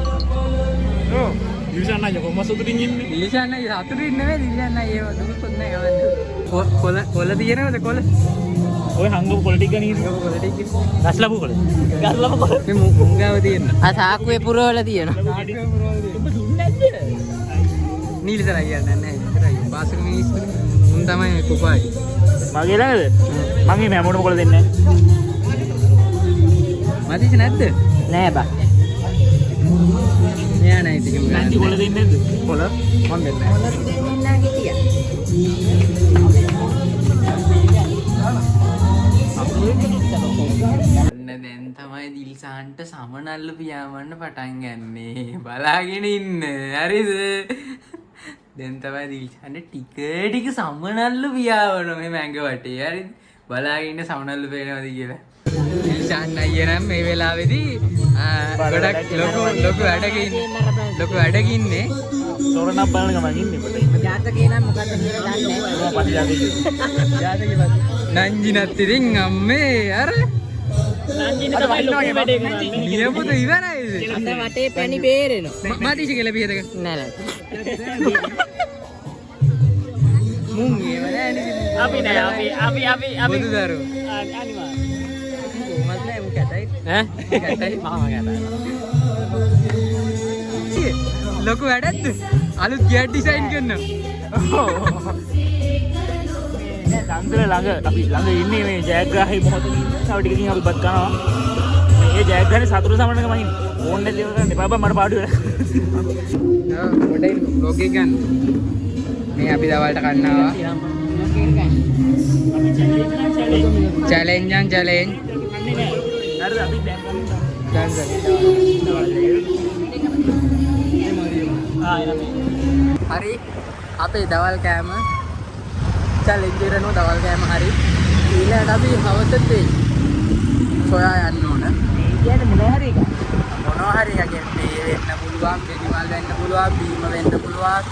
ඔව් දිල්ෂාන් අයියා කොහොම සතුටින් ඉන්නේ දිල්ෂාන් අයියා සතුටින් නෙවෙයි දිල්ෂාන් අයියා ඒව දුකත් නෑ ගවන්නේ කොළ තියෙනවද කොළ ඔය හංගපු කොළ ටික ගනීද? කොළ ටික ගස් ලැබු කොළ. ගස් ලැබු කොළ. මේ මුංගාව තියෙන ආ සාක්කුවේ පුරවල තියෙනවා. ඔබ දුන්නේ නැද්ද? නීලසර කියන්නේ නැහැ විතරයි පාසක මිනිස්සු මුන් තමයි මේ කුපායි මගේ ළඟද? මං මේ හැමෝටම කොළ දෙන්නේ නැහැ. මදීෂ නැද්ද? නෑ බා. මෙයා නෑ ඉතින් නැන්දි කොළ දෙන්නේ නැද්ද? කොළ මන් දෙන්නේ නැහැ. දැන් තමයි දිල්සහන්ට සමනල්ලු පියාඹන්න පටන් ගන්නේ. බලාගෙන ඉන්න. හරිද? දැන් තමයි දිල්සහන්ට ටික සමනල්ලු පියාඹන මේ මැංග වටේ. හරිද? බලාගෙන ඉන්න සමනල්ලු පේනවද කියලා. දිල්ෂාන් අයියා නම් මේ වෙලාවේදී ගොඩක් ලොකු වැඩක ඉන්නේ. තොරණක් බලන ගමන් ඉන්නේ මට. ජාතකේ නම් මොකද්ද කියලා දන්නේ නැහැ. පටිජාතේ. නංජිනත් ඉතින් අම්මේ අර නංජින තමයි ලොකු වැඩේ කරන්නේ. නියපොතු ඉවරයිද? අත වටේ පැණි බේරෙනවා. මාතිෂ කියලා පියදක. නෑ මුන් ඒව නෑනේ. අපි නෑ අපි බුදුදරු. අනිවාර්ය. කොහොමද නෑ මුක ඇතයි. ඈ ඇතයි. මාම ගැටයි. ලොකු වැඩක්ද? අලුත් ගියර් ඩිසයින් කරනවා. දන්සල ළඟ අපි ළඟ ඉන්නේ මේ ජයග්‍රාහී මොහොතේ. තව ටිකකින් අපි බත් කනවා. මේ ජයග්‍රාහී සතුරු සමනක මහින් ඕන්නේ දේව කරන්න එපා බා මට පාඩු වෙලා. මොඩයි ලෝකේ ගන්න. මේ අපි දවල්ට කන්නවා. චැලෙන්ජ් යන් චැලෙන්ජ්. හරිද අපි දැන් කන්නේ. දන්සල. හරි අපේ දවල් කෑම චැලෙන්ජ් කරනවා දවල් කෑම හරි ඊළඟට අපි හවසට වෙයි සොයා යන්න ඕන කියන්නේ මොනවා හරි එකක්. මොනවා හරි එකක් මේ වෙන්න පුළුවන් දෙවිමල් වෙන්න පුළුවන් බීම වෙන්න පුළුවන්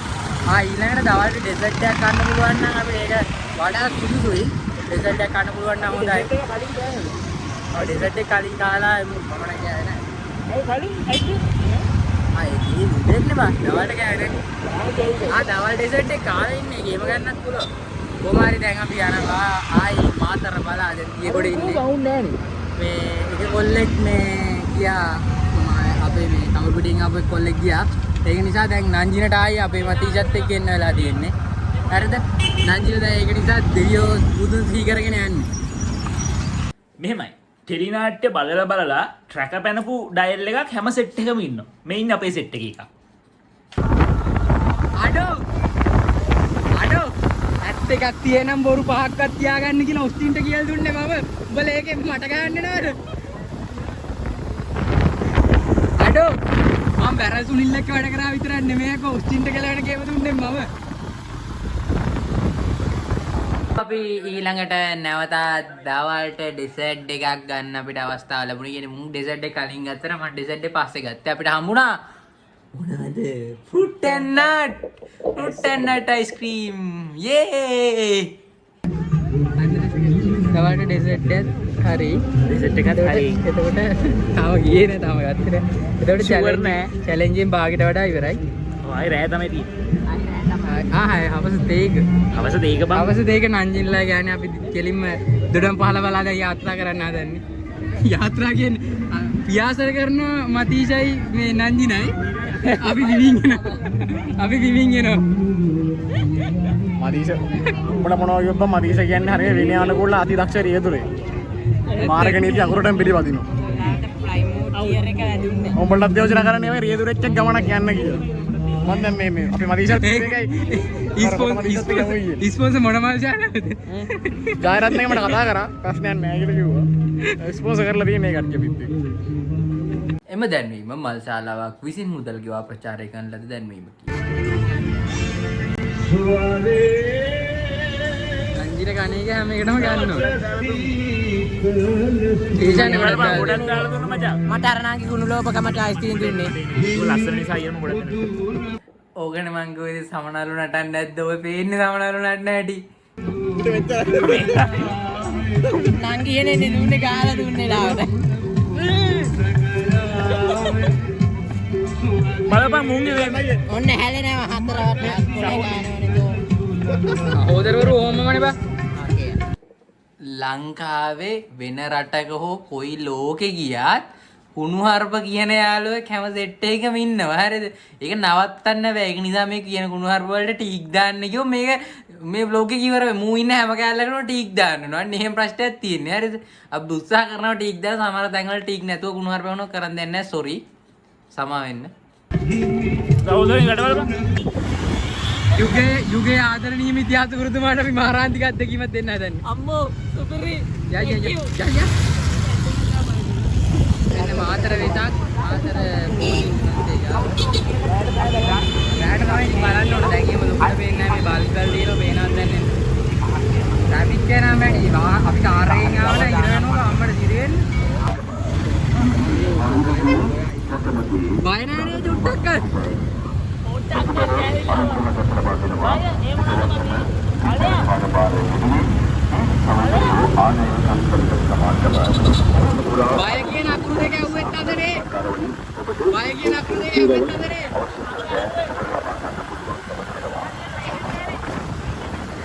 ඊළඟට දවල්ට ඩෙසර්ට් එකක් ගන්න පුළුවන් නම් අපිට ඒක වඩා සුදුසුයි ඩෙසර්ට් එකක් ගන්න පුළුවන් නම් හොඳයි ඩෙසර්ට් එක කලින් කාලා මම නම් කියන්නේ නැහැ ඒ කලින් ආයේ දෙන්නේ බා දවල්ට කෑනේ දවල් ඩෙසර්ට් එක කාලා ඉන්නේ ගේම ගන්නත් පුළුවන් කොහොම හරි දැන් අපි යනවා ආයි මාතර බලා දැන් ඊගොඩ ඉන්නේ කවුන් නෑනේ. මේ එක කොල්ලෙක් මේ ගියා අපේ මේ කවුරුටින් අපේ කොල්ලෙක් ගියා ඒක නිසා දැන් නංජිනට ආයි අපේ මතීජත් එක්ක එන්න වෙලා තියෙන්නේ හරිද නංජින දැන් ඒක නිසා දෙවියෝ බුදුන් සිහි කරගෙන යන්නේ මෙහෙමයි ටෙලිනාට්‍ය බලලා ට්‍රැක පැනපු ඩයල් එකක් හැම සෙට් එකම ඉන්නවා. මේ ඉන්නේ අපේ සෙට් එකේ එකක්. අඩෝ ඇත්ත එකක් තියෙනම් බොරු පහක්වත් තියාගන්න කියලා ඔස්ටින්ට කියලා දුන්නේ මම උඹලා ඒකෙන් මට ගහන්න නේද අඩෝ මම බැරල් සුනිල් එක්ක වැඩ කරා විතරක් නෙමෙයි අක ඔස්ටින්ට කියලා වෙන කේම දුන්නේ මම අපි ඊළඟට නැවත දවල්ට ඩෙසර්ට් එකක් ගන්න අපිට අවස්ථාව ලැබුණා. කියන්නේ මුන් ඩෙසර්ට් එක කලින් ගත්තා මම ඩෙසර්ට් එක පස්සේ ගත්තා. අපිට හම්බුණා මොනවද? fruit and nut ice cream. Yay! දවල්ට ඩෙසර්ට් එක හරි. ඩෙසර්ට් එකත් හරි. එතකොට තාම ගියේ නෑ තාම ගත්තේ නෑ. එතකොට චැලෙන්ජ් එකෙන් භාගයට වඩා ඉවරයි. ඔය ආයි රෑ තමයි තියෙන්නේ. හවස දෙක. හවස දෙක බං. අවස දෙක නංජින්ලා ගෑනේ අපි කෙලින්ම දොඩම් පහල බලා දැන් යාත්‍රා කරන්න හදන්නේ. යාත්‍රා කියන්නේ පියාසර කරන මතීෂයි මේ නංජිනයි අපි විවිං යනවා. මදීෂ උඹට මොනවා කිව්වොත් බං මදීෂ කියන්නේ හරිය විනය අනුකූල අතිදක්ෂ රියදුරේ. මාර්ග නීති අකුරටම පිළිපදිනවා. ටියර් එක ඇදුන්නේ. උඹලට යෝජනා කරන්නේ මේ රියදුරෙක් එක්ක ගමනක් යන්න කියලා. මම දැන් මේ අපි මදීෂත් එකයි ස්පොන්සර් මොන මාල් channel එකද? ජයරත්නගේ මට කතා කරා ප්‍රශ්නයක් නැහැ කියලා කිව්වා. ස්පොන්සර් කරලා තියෙන මේ කට්ටිය පිටේ. එම දැන්වීම මල් ශාලාවක් විසින් මුදල් ගෙවා ප්‍රචාරය කරන ලද දැන්වීමකි. නංජින කණේක හැම එකටම ගන්නවා. ගොඩක් දාලා දුන්න මචං. මට අරනාගේ කුණු ලෝපකමට අයිස්ක්‍රීම් දුන්නේ. ලස්සන නිසා අයියම ගොඩක් දෙනවා. ඕගන මං කිව්වේ සමනලු නටන්න නැද්ද? ඔය පේන්නේ සමනලු නටන හැටි. නංගියනේ නුනේ ගාලා දුන්නේ ලාවට. බලපන් මුංගේ වෙන්නේ. ඔන්න හැලෙනවා හතරවට හොදරවරු ඕමමනේ බා. ලංකාවේ වෙන රටක හෝ කොයි ලෝකෙ ගියත් කුණුහරුප කියන යාළුවෙක් හැම සෙට් එකකම ඉන්නවා. හරිද? ඒක නවත්තන්න බෑ. ඒක නිසා මේ කියන කුණුහරුප වලට ටීක් දාන්න කිව්ව මේක මේ බ්ලොග් එක ඉවර මූ ඉන්න හැම කැලලකටම ටීක් දාන්න ඕන. අන්න එහෙම ප්‍රශ්නයක් තියෙන්නේ. හරිද? අපි උත්සාහ කරනවා ටීක් දාන්න. සමහර තැන්වල ටීක් නැතුව කුණු හරප වුණොත් කරන් දෙන්නේ නැහැ. සෝරි. සමා වෙන්න. සහෝදරයන් වැඩ බලපන්. යුගයේ ආදරණීය ඉතිහාස ගුරුතුමාට අපි මහාරාන්තික අත්දැකීමක් දෙන්න හදන්නේ. අම්මෝ සුපිරි. යා. එන්න මාතර වෙතක් මාතර පොලිස් රැට තමයි බලන්න ඕන. දැන් එහෙම ලොකුට පේන්නේ නැහැ. මේ බල්කල් දීලා පේනවත් දැන්නේ. ට්‍රැෆික් එක නම් වැඩි. අපි කාර් එකෙන් ආවම ඉර වෙනවා අම්මට දිරි වෙන්නේ. බය නැහැ චුට්ටක්. බය කියන අකුරු දෙක ඇහුවෙත් අතරේ. බය කියන අකුරු දෙක ඇහුවෙත් අතරේ.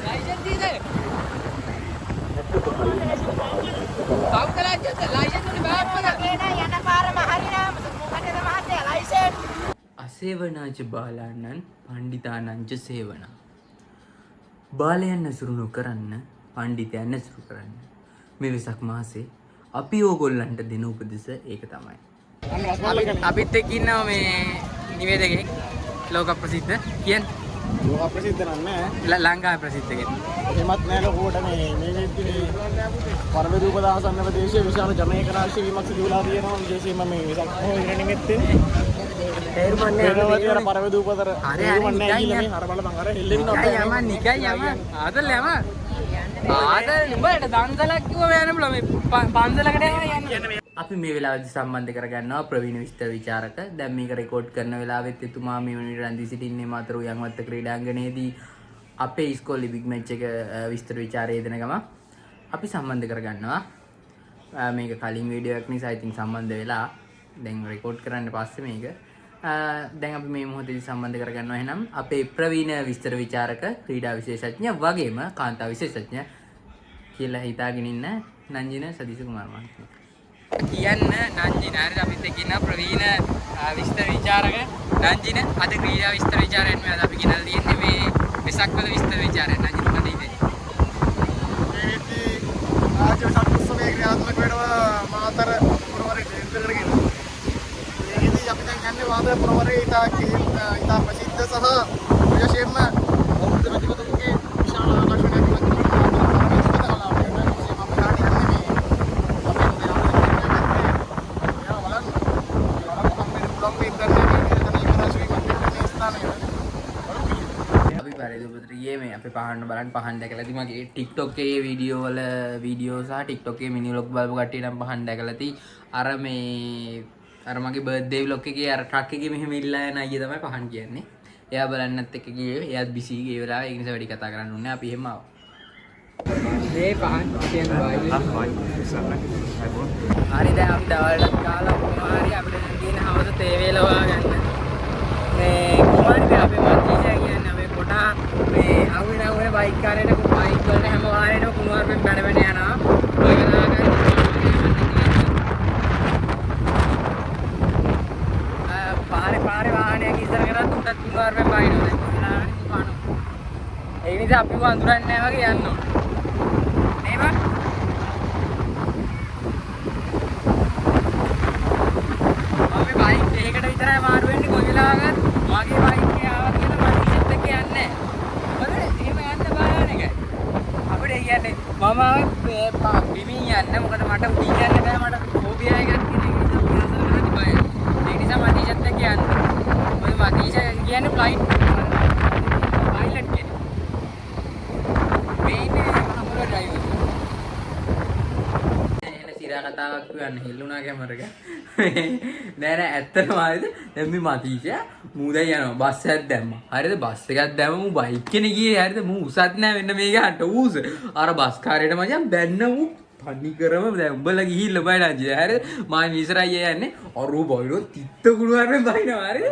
ලයිසන්ස් දීද? කවුද ලයිසන්ස් උනේ බෑප්පල නේ යන පාරම හරිනම් මොකටද මහත්තයා ලයිසන්ස්? අසේවනාච බාලානන් පණ්ඩිතානංච සේවනා. බාලයන් ඇසුරු නොකරන්න පණ්ඩිතයන් ඇසුරු කරන්න. මේ වෙසක් මාසේ අපි ඕගොල්ලන්ට දෙන උපදෙස ඒක තමයි. අපිත් එක්ක ඉන්නවා මේ නිවේදකෙක් ලෝක ප්‍රසිද්ධ කියන්නේ ලෝක ප්‍රසිද්ධ නෑ. ලංකාවේ ප්‍රසිද්ධ කෙනෙක්. එහෙමත් නෑ ලොකුවට මේ වෙද්දී පරමදූප දාසන්න ප්‍රදේශයේ විශාල ජනේක රාශිය වීමක් සිදු වෙලා තියෙනවා. විශේෂයෙන්ම මේ වෙසක් පොහොය ඉර නිමිත්තේ තේරුම්න්නේ අර පරමදූපතර තේරුම්න්නේ නැහැ කියලා මේ අර බලපන් අර හෙල්ලෙන්නේ යම නිකයි යම ආදල් යම ආදල් උඹට දන්සලක් කිව්ව යන්න බල මේ පන්සලකට යන්නේ. අපි මේ වෙලාවේදී සම්බන්ධ කරගන්නවා ප්‍රවීණ විස්තර විචාරක. දැන් මේක රෙකෝඩ් කරන වෙලාවෙත් එතුමා මේ වෙනුවට රැඳී සිටින්නේ මාතර උයන්වත්ත ක්‍රීඩාංගණයේදී අපේ ඉස්කෝලේ බිග් මැච් එක විස්තර විචාරය දෙන ගම අපි සම්බන්ධ කරගන්නවා. මේක කලින් වීඩියෝ එකක් නිසා ඉතින් සම්බන්ධ වෙලා දැන් රෙකෝඩ් කරන්න පස්සේ මේක දැන් අපි මේ මොහොතේදී සම්බන්ධ කරගන්නවා. එහෙනම් අපේ ප්‍රවීණ විස්තර විචාරක ක්‍රීඩා විශේෂඥ වගේම කාන්තා විශේෂඥ කියලා හිතාගෙන ඉන්න නංජින සදීස කුමාර මහත්මයා. කියන්න නංජින හරිද අපිත් එක්ක ඉන්න ප්‍රවීණ විස්තර විචාරක නංජින අද ක්‍රීඩා විස්තර විචාරයෙන් මේ අද අපි ගෙනල්ලා තියෙන්නේ මේ වෙසක් වල විස්තර විචාරය. නංජින මොකද ඉතින් මේ වෙද්දී රාජ්‍ය සත්ත්වයේ ක්‍රියාත්මක වෙනවා මාතර පුරවරේ කේන්ද්‍ර කරගෙන. මේකෙදී අපි දැන් යන්නේ මාතර පුරවරේ ඉතා ප්‍රසිද්ධ සහ විශේෂයෙන්ම බෞද්ධ ප්‍රතිපදකගේ විශාල ආකර්ෂණයක් වන මේ අපේ පහන්න බලන්න පහන් දැකලා ඇති. මගේ TikTok එකේ වීඩියෝ සහ TikTok එකේ මිනි vlog බලපු කට්ටිය නම් පහන් දැකලා ඇති. අර මගේ බර්ත්ඩේ vlog එකේ අර ට්‍රක් එකේ මෙහෙම ඉල්ලා යන අයියා තමයි පහන් කියන්නේ. එයා බලන්නත් එක්ක ගියේ. එයාත් බිසි ඒ වෙලාවේ ඒ නිසා වැඩි කතා කරන්න ඕනේ. අපි එහෙම ආවා. මේ පහන් කියන බයි. හරි දැන් අපි දවල්ට කාලා කොහොමාරි අපිට තියෙන හවස තේ වේල හොයාගන්න. මේ කොහොමද අපේ මන්ත්‍රීයා කියන්නේ අපේ කොටා මේ අවුනේ බයික් කාරේට බයික් වලට හැම වාහනේටම කුමාරෙන් බැනගෙන යනවා. ඔය වෙලාවකට පාරේ වාහනයක් ඉස්සර කරත් උන්ටත් කුමාරෙන් බයිනවා. දැන් කොහොමද පානවා. ඒ නිසා අපි වඳුරන්නේ නැහැ වගේ යන්න ඕනේ. නේද? අපි බයික් එකකට විතරයි මාරු වෙන්නේ. කොයි වෙලාවකත් මගේ බයික් එක ආවා කියලා මම ඉස්සෙත් එක්ක යන්නේ නැහැ. මොකද එහෙම යන්න බාරන එකයි. අපිට කියන්නේ මම බිමින් යන්න මොකද මට උඩින් යන්න බෑ. මට ෆෝබියා එකක් තියෙන නිසා ඒ නිසා මම ඉස්සෙත් එක්ක යන්නේ. මොකද මම කියන්නේ ෆ්ලයිට් පයිලට් කෙනෙක්. මේ ඉන්නේ අපේ ඩ්‍රයිවර්. එන සිරා කතාවක් කියන්න හෙල්ලුණා කැමරක. නෑ ඇත්තටම හරිද? දැන් මේ මතීෂා මූ දැන් යනවා බස් එකක් දැම්මා. හරිද? බස් එකක් දැම්ම මූ බයික් එකේ ගියේ. හරිද? මූ උසත් නෑ වෙන්න මේක හට ඌස. අර බස් කාර්යයට මචං බැන්න මූ තනි කරම දැන් උඹලා ගිහිල්ලා බයිනාජි. හරිද? මම ඉස්සරහයි යන්නේ. අරු බයිනෝ තිත්ත කුණුවරෙන් බයිනවා. හරිද?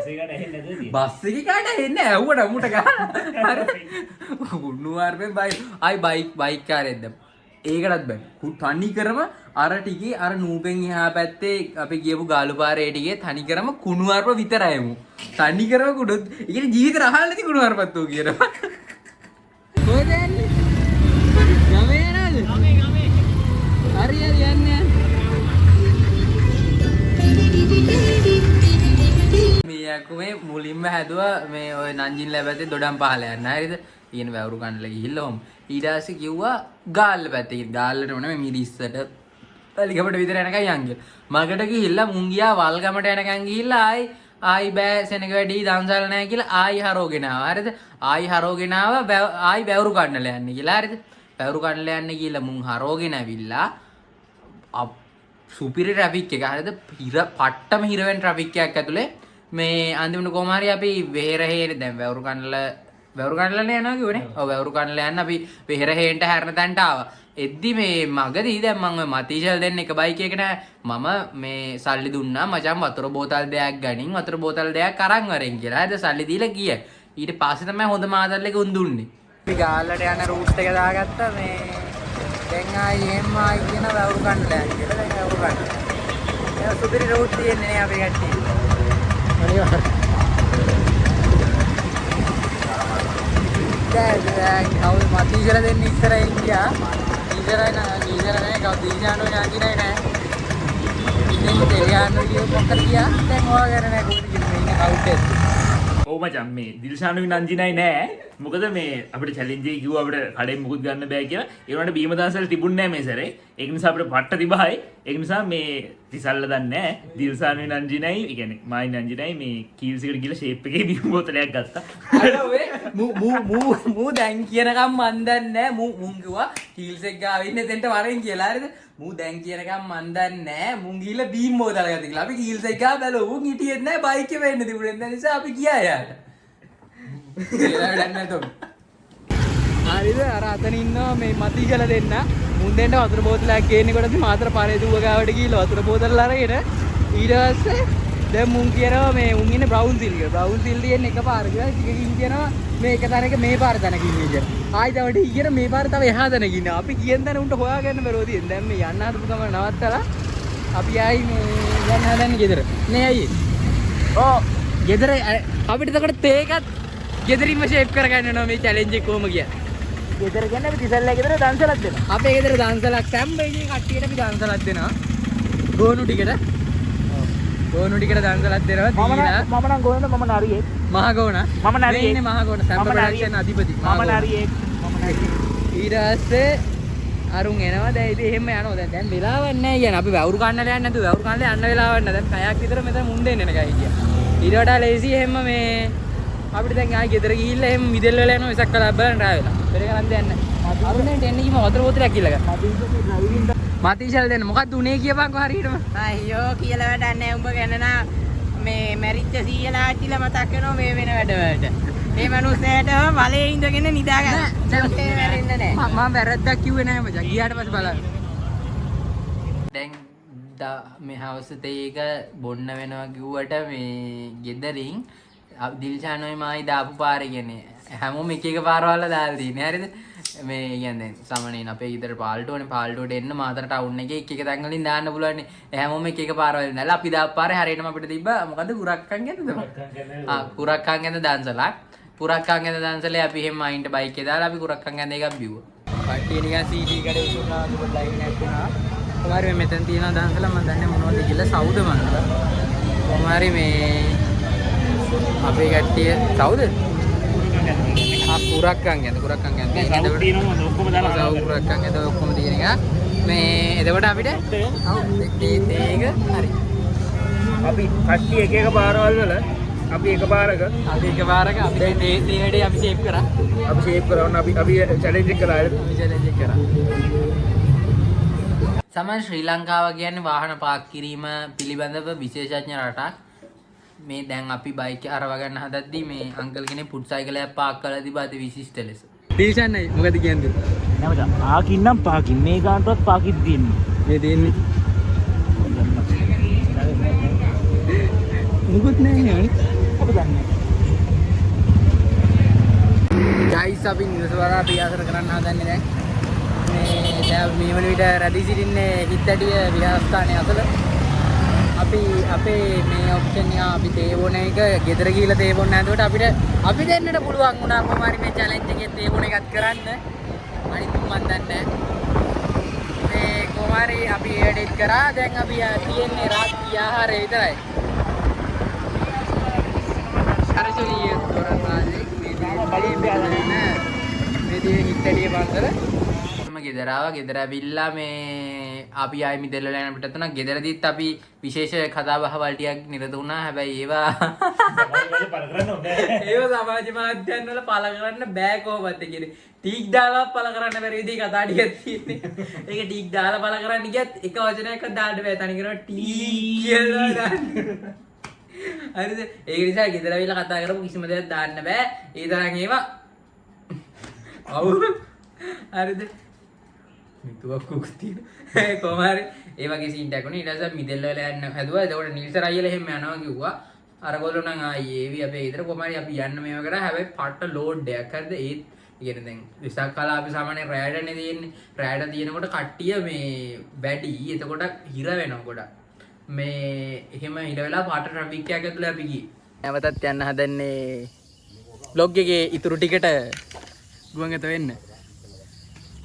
බස් එකේ කාට එන්නේ ඇහුවට මුට ගහලා. හරිද? කුණුවරෙන් බයි. ආයි බයික් කාර්යයක් දැම්මා. ඒකටත් බෑ. තනි කරම අර ටිකේ අර නූපෙන් එහා පැත්තේ අපි ගියපු ගාලු පාරේ ටිකේ තනි කරම කුණු අරප විතරයිමු. තනි කරම කුඩු. ඒ කියන්නේ ජීවිත රහල් නැති කුණු අරපත් උ කියනවා. කොහෙද හරි හරි යන්නේ. මේ යකුමේ මුලින්ම හැදුවා මේ ඔය නංජින් ලැබැත්තේ දොඩම් පහල යන්න. හරිද? ඊගෙන වැවරු කන්නල ගිහිල්ලා ඔහොම. ඊට පස්සේ කිව්වා ගාල්ල පැත්තේ. ගාල්ලටම නෙමෙයි මිරිස්සට පල්ලිගමට විතර යනකම් යන් කියලා. මගට ගිහිල්ලා මුන් ගියා වල්ගමට යනකම් ගිහිල්ලා ආයි බෑ සෙනග වැඩි දන්සල් නැහැ කියලා ආයි හරෝගෙන ආවා. හරිද? ආයි හරෝගෙන ආවා ආයි වැවරු කන්නල යන්නේ කියලා. හරිද? වැවරු කන්නල යන්නේ කියලා මුන් හරෝගෙන ඇවිල්ලා සුපිරි ට්‍රැෆික් එක. හරිද? පට්ටම හිරවෙන් ට්‍රැෆික් එකක් ඇතුලේ මේ අන්තිමට කොහම හරි අපි වෙහෙරහේනේ දැන් වැවරු කන්නලනේ යනවා කිව්වනේ. ඔව් වැවරු කන්නල යන්න අපි වෙහෙරහේන්ට හැරෙන තැනට ආවා. එද්දි මේ මගදී දැන් මම ඔය මතීෂල් දෙන්න එක බයික් එක නෑ මම මේ සල්ලි දුන්නා මචං වතුර බෝතල් දෙකක් ගනින් වතුර බෝතල් දෙකක් අරන් වරෙන් කියලා. හරිද? සල්ලි දීලා ගියා. ඊට පස්සේ තමයි හොඳ මාතල් එක උන් දුන්නේ. අපි ගාල්ලට යන රූට් එක දාගත්තා මේ දැන් ආයි එහෙම ආයි කියන වැවරු කන්නල යන්න කියලා. දැන් වැවරු කන්න. ඒ සුපිරි රූට් තියෙන්නේ නේ අපි කට්ටිය. දැන් කවුද මතීෂල දෙන්න ඉස්සරහින් ගියා. ඊසර නෑ කවුද දීජානෝ ඥාතිනයි නෑ. ඉතින් දෙවියන්ෝ කියෝ මොකද ගියා. දැන් ඔයා ගැන නෑ කොහෙද ගිහින් ඉන්නේ කවුද? ඔව් මචං මේ දිල්ෂානුයි නංජිනයි නෑ. මොකද මේ අපිට චැලෙන්ජ් එක කිව්වා අපිට කඩෙන් මුකුත් ගන්න බෑ කියලා. ඒ වුණාට බීම දාසල් තිබුණේ නෑ මේ සැරේ. ඒක නිසා අපිට පට්ට තිබහයි. ඒක නිසා මේ තිසල්ල දන්නේ නෑ. දිල්ෂානුයි නංජිනයි, ඒ කියන්නේ මායි නංජිනයි මේ කීල්ස් එකට ගිහලා ෂේප් එකේ බීම බෝතලයක් ගත්තා. අර ඔය මූ දැන් කියනකම් මන් දන්නේ නෑ. මුන් කිව්වා කීල්ස් එක ගාව ඉන්නේ දෙන්න වරෙන් කියලා. හරිද? මූ දැන් කියනකම් මන් දන්නේ නෑ. මුන් ගිහලා බීම් බෝතල ගත්තා කියලා. අපි කීල්ස් එක ගාව බැලුවා. මුන් හිටියෙත් නෑ බයික් එක වෙන්න තිබුණේ. ඒ නිසා අපි ගියා යාට. හරිද? අර අතන ඉන්නවා මේ මතීෂල දෙන්න. මුන් දෙන්න වතුර බෝතලයක් ගේන්නේ කොටදී මාතර පාරේ දුව ගාවට ගිහලා වතුර බෝතල අරගෙන ඊට පස්සේ දැන් මුන් කියනවා මේ උන් ඉන්නේ බ්‍රවුන් සිල් කියලා. බ්‍රවුන් සිල් තියෙන එකපාර කියලා ටිකකින් කියනවා මේ එක තැනක මේ පාර තැනක ඉන්නේ කියලා. ආයි තවට ඊගෙන මේ පාර තව එහා තැනක ඉන්නවා. අපි කියන තැන උන්ට හොයාගන්න බැරුව තියෙන. දැන් මේ යන්න හදපු ගමන නවත්තලා අපි ආයි මේ යන්න හදන්නේ ගෙදර. නේ අයියේ. ඔව් ගෙදර අපිට එතකොට තේකත් ගෙදරින්ම ෂේප් කරගන්න ඕන මේ චැලෙන්ජ් එක කොහොම ගියා. ගෙදර කියන්නේ අපි තිසල්ලා ගෙදර දන්සලක් දෙනවා. අපේ ගෙදර දන්සලක් සැම්බේගේ කට්ටියට අපි දන්සලක් දෙනවා. ගෝනු ටිකට. ගෝනු ටිකට දන්සලක් දෙනවා. මම නම් ගෝනද මම නරියෙක්. මහ ගෝන. මම නරියෙක්. ඉන්නේ මහ ගෝන සැම්බ ප්‍රොඩක්ෂන් අධිපති. මම නරියෙක්. ඊට පස්සේ අරුන් එනවා. දැන් ඉතින් එහෙම යනවා. දැන් වෙලාවක් නැහැ කියන්නේ. අපි වැවුරු කන්නල යන්නේ නැතුව වැවුරු කන්නල යන්න වෙලාවක් නැහැ. දැන් පැයක් විතර මෙතන මුන් දෙන්න එකයි කියන්නේ. ඊට වඩා ලේසි එහෙම මේ අපිට දැන් ආයි ගෙදර ගිහිල්ලා එහෙම මිදෙල් වෙලා යනවා ඉසක් කලක් බලන්න රාව වෙලා. පෙර කරන් දෙන්න. අරුණෙන් එන්න කිව්ම වතුර බෝතලයක් කියලා ගන්න. මතීෂල් දෙන්න මොකක්ද උනේ කියපන්කෝ හරියටම. අයියෝ කියලා වැඩක් නැහැ. උඹ ගැන නා මේ මැරිච්ච සීයලා ආච්චිලා මතක් වෙනවා මේ වෙන වැඩවලට. මේ මනුස්සයාට වලේ ඉඳගෙන නිදා ගන්න. දැන් ඒ වැරෙන්න නැහැ. මම වැරද්දක් කිව්වේ නැහැ මචං. ගියාට පස්සේ බලන්න. දැන් මේ හවස තේක බොන්න වෙනවා කිව්වට මේ ගෙදරින් දිල්ෂානෝයි මායි දාපු පාරේ කියන්නේ හැමෝම එක එක පාරවල් දාලා තියෙන්නේ. හරිද? මේ කියන්නේ සමනේන අපේ ගෙදර පාල්ටෝනේ පාල්ටෝට එන්න මාතර ටවුන් එකේ එක එක තැන් වලින් දාන්න පුළුවන් නේ. හැමෝම එක එක පාරවල් දාලා අපි දාපු පාරේ හරියටම අපිට තිබ්බා මොකද්ද කුරක්කන් ගැනද? කුරක්කන් ගැන දන්සලක්. කුරක්කන් ගැන දන්සලේ අපි එහෙම අයින්ට බයික් එක දාලා අපි කුරක්කන් ගැන එකක් බිව්වා. කට්ටිය නිකන් CD කඩේ උසුනා දුක ලයින් එකක් වුණා. කොහරි මෙතන තියෙන දන්සල මම දන්නේ මොනවද කියලා සවුද මන්ද? කොහරි මේ අපේ කට්ටිය සවුද? කුරක්කන් ගැන මේ සවුත් තියෙනවා ඔක්කොම දාලා කුරක්කන් ගැන ඔක්කොම තියෙන එක. මේ එතකොට අපිට ඒක හරි. අපි කට්ටිය එක එක පාරවල් වල අපි එක පාරක අපි වැඩේ අපි ෂේප් කරා. අපි ෂේප් කරවන්න අපි චැලෙන්ජ් එක කරා. අපි චැලෙන්ජ් එක කරා. සමහර ශ්‍රී ලංකාව කියන්නේ වාහන පාක් කිරීම පිළිබඳව විශේෂඥ රටක්. මේ දැන් අපි බයික් අරව ගන්න හදද්දී මේ අංකල් කෙනෙක් ෆුට් සයිකලයක් පාක් කරලා තිබා අති විශිෂ්ට ලෙස. දිල්ෂානයි මොකද කියන්නේ? නෑ මචං ආකින් නම් පාකින් මේ ගානටවත් පාකින් දෙන්නේ. මේ දෙන්නේ. මොකුත් නෑ නේ. අපි දන්නේ. ගයිස් අපි නිවසවර අපි ආසර කරන්න හදන්නේ දැන්. මේ දැන් මේ වන විට රැඳී සිටින්නේ හිත්තටිය විහාරස්ථානයේ අසල. අපි අපේ මේ ඔප්ෂන් එක අපි තේවොන එක ගෙදර ගිහිල්ලා තේවොන්න නැතුවට අපි දෙන්නට පුළුවන් වුණා කොහොම හරි මේ චැලෙන්ජ් එකේ තේවොන එකත් කරන්න. අනිත් මන් දන්නේ මේ කොහොම කොහොමරි අපි එඩිට් කරා දැන් අපි තියෙන්නේ රාත්‍රී ආහාරය විතරයි. හරිසුලිය තොරපාලේ මේ හිටඩිය පන්සල මම ගෙදර ආවා. ගෙදර ඇවිල්ලා මේ අපි ආයි මිදෙල්ල යන පිටත් උනා. ගෙදරදීත් අපි විශේෂ කතා බහ වල ටිකක් නිරත වුණා. හැබැයි ඒවා සමාජ මාධ්‍යයන් වල පළ කරන්න බෑ කොහොමද කියන්නේ. ටීක් දාලා පළ කරන්න බැරි විදිහේ කතා ටිකක් තියෙන්නේ. ඒක ටීක් දාලා පළ කරන්න ගියත් එක වචනයක්වත් දාන්න බෑ. තනි කරලා ටීක් කියලා දාන්න. හරිද? ඒක නිසා ගෙදර ඇවිල්ලා කතා කරපු කිසිම දෙයක් දාන්න බෑ. ඒ තරම් ඒවා හරිද? මිතුවක් කුක්ති කොහමරි ඒ වගේ සීන් එකක් උනේ. ඊට පස්සේ මිදෙල්ල වල යන්න හැදුවා. එතකොට නිල්සර් අයියලා එහෙම යනවා කිව්වා. අරගොල්ලෝ නම් ආයේ ඒවි අපේ ඊතර කොහමරි අපි යන්න මේව කරා. හැබැයි පට්ට ලෝඩ් එකක්. හරිද? ඒත් කියන්නේ දැන් විසක් කලා අපි සාමාන්‍යයෙන් රැයටනේ තියෙන්නේ. රැයට තියෙනකොට කට්ටිය මේ වැඩි. එතකොට හිර වෙනවා ගොඩක්. මේ එහෙම හිර වෙලා පාට ට්‍රැෆික් එකක් ඇතුළේ අපි ගියේ. නැවතත් යන්න හදන්නේ බ්ලොග් එකේ ඉතුරු ටිකට ගුවන්ගත වෙන්න.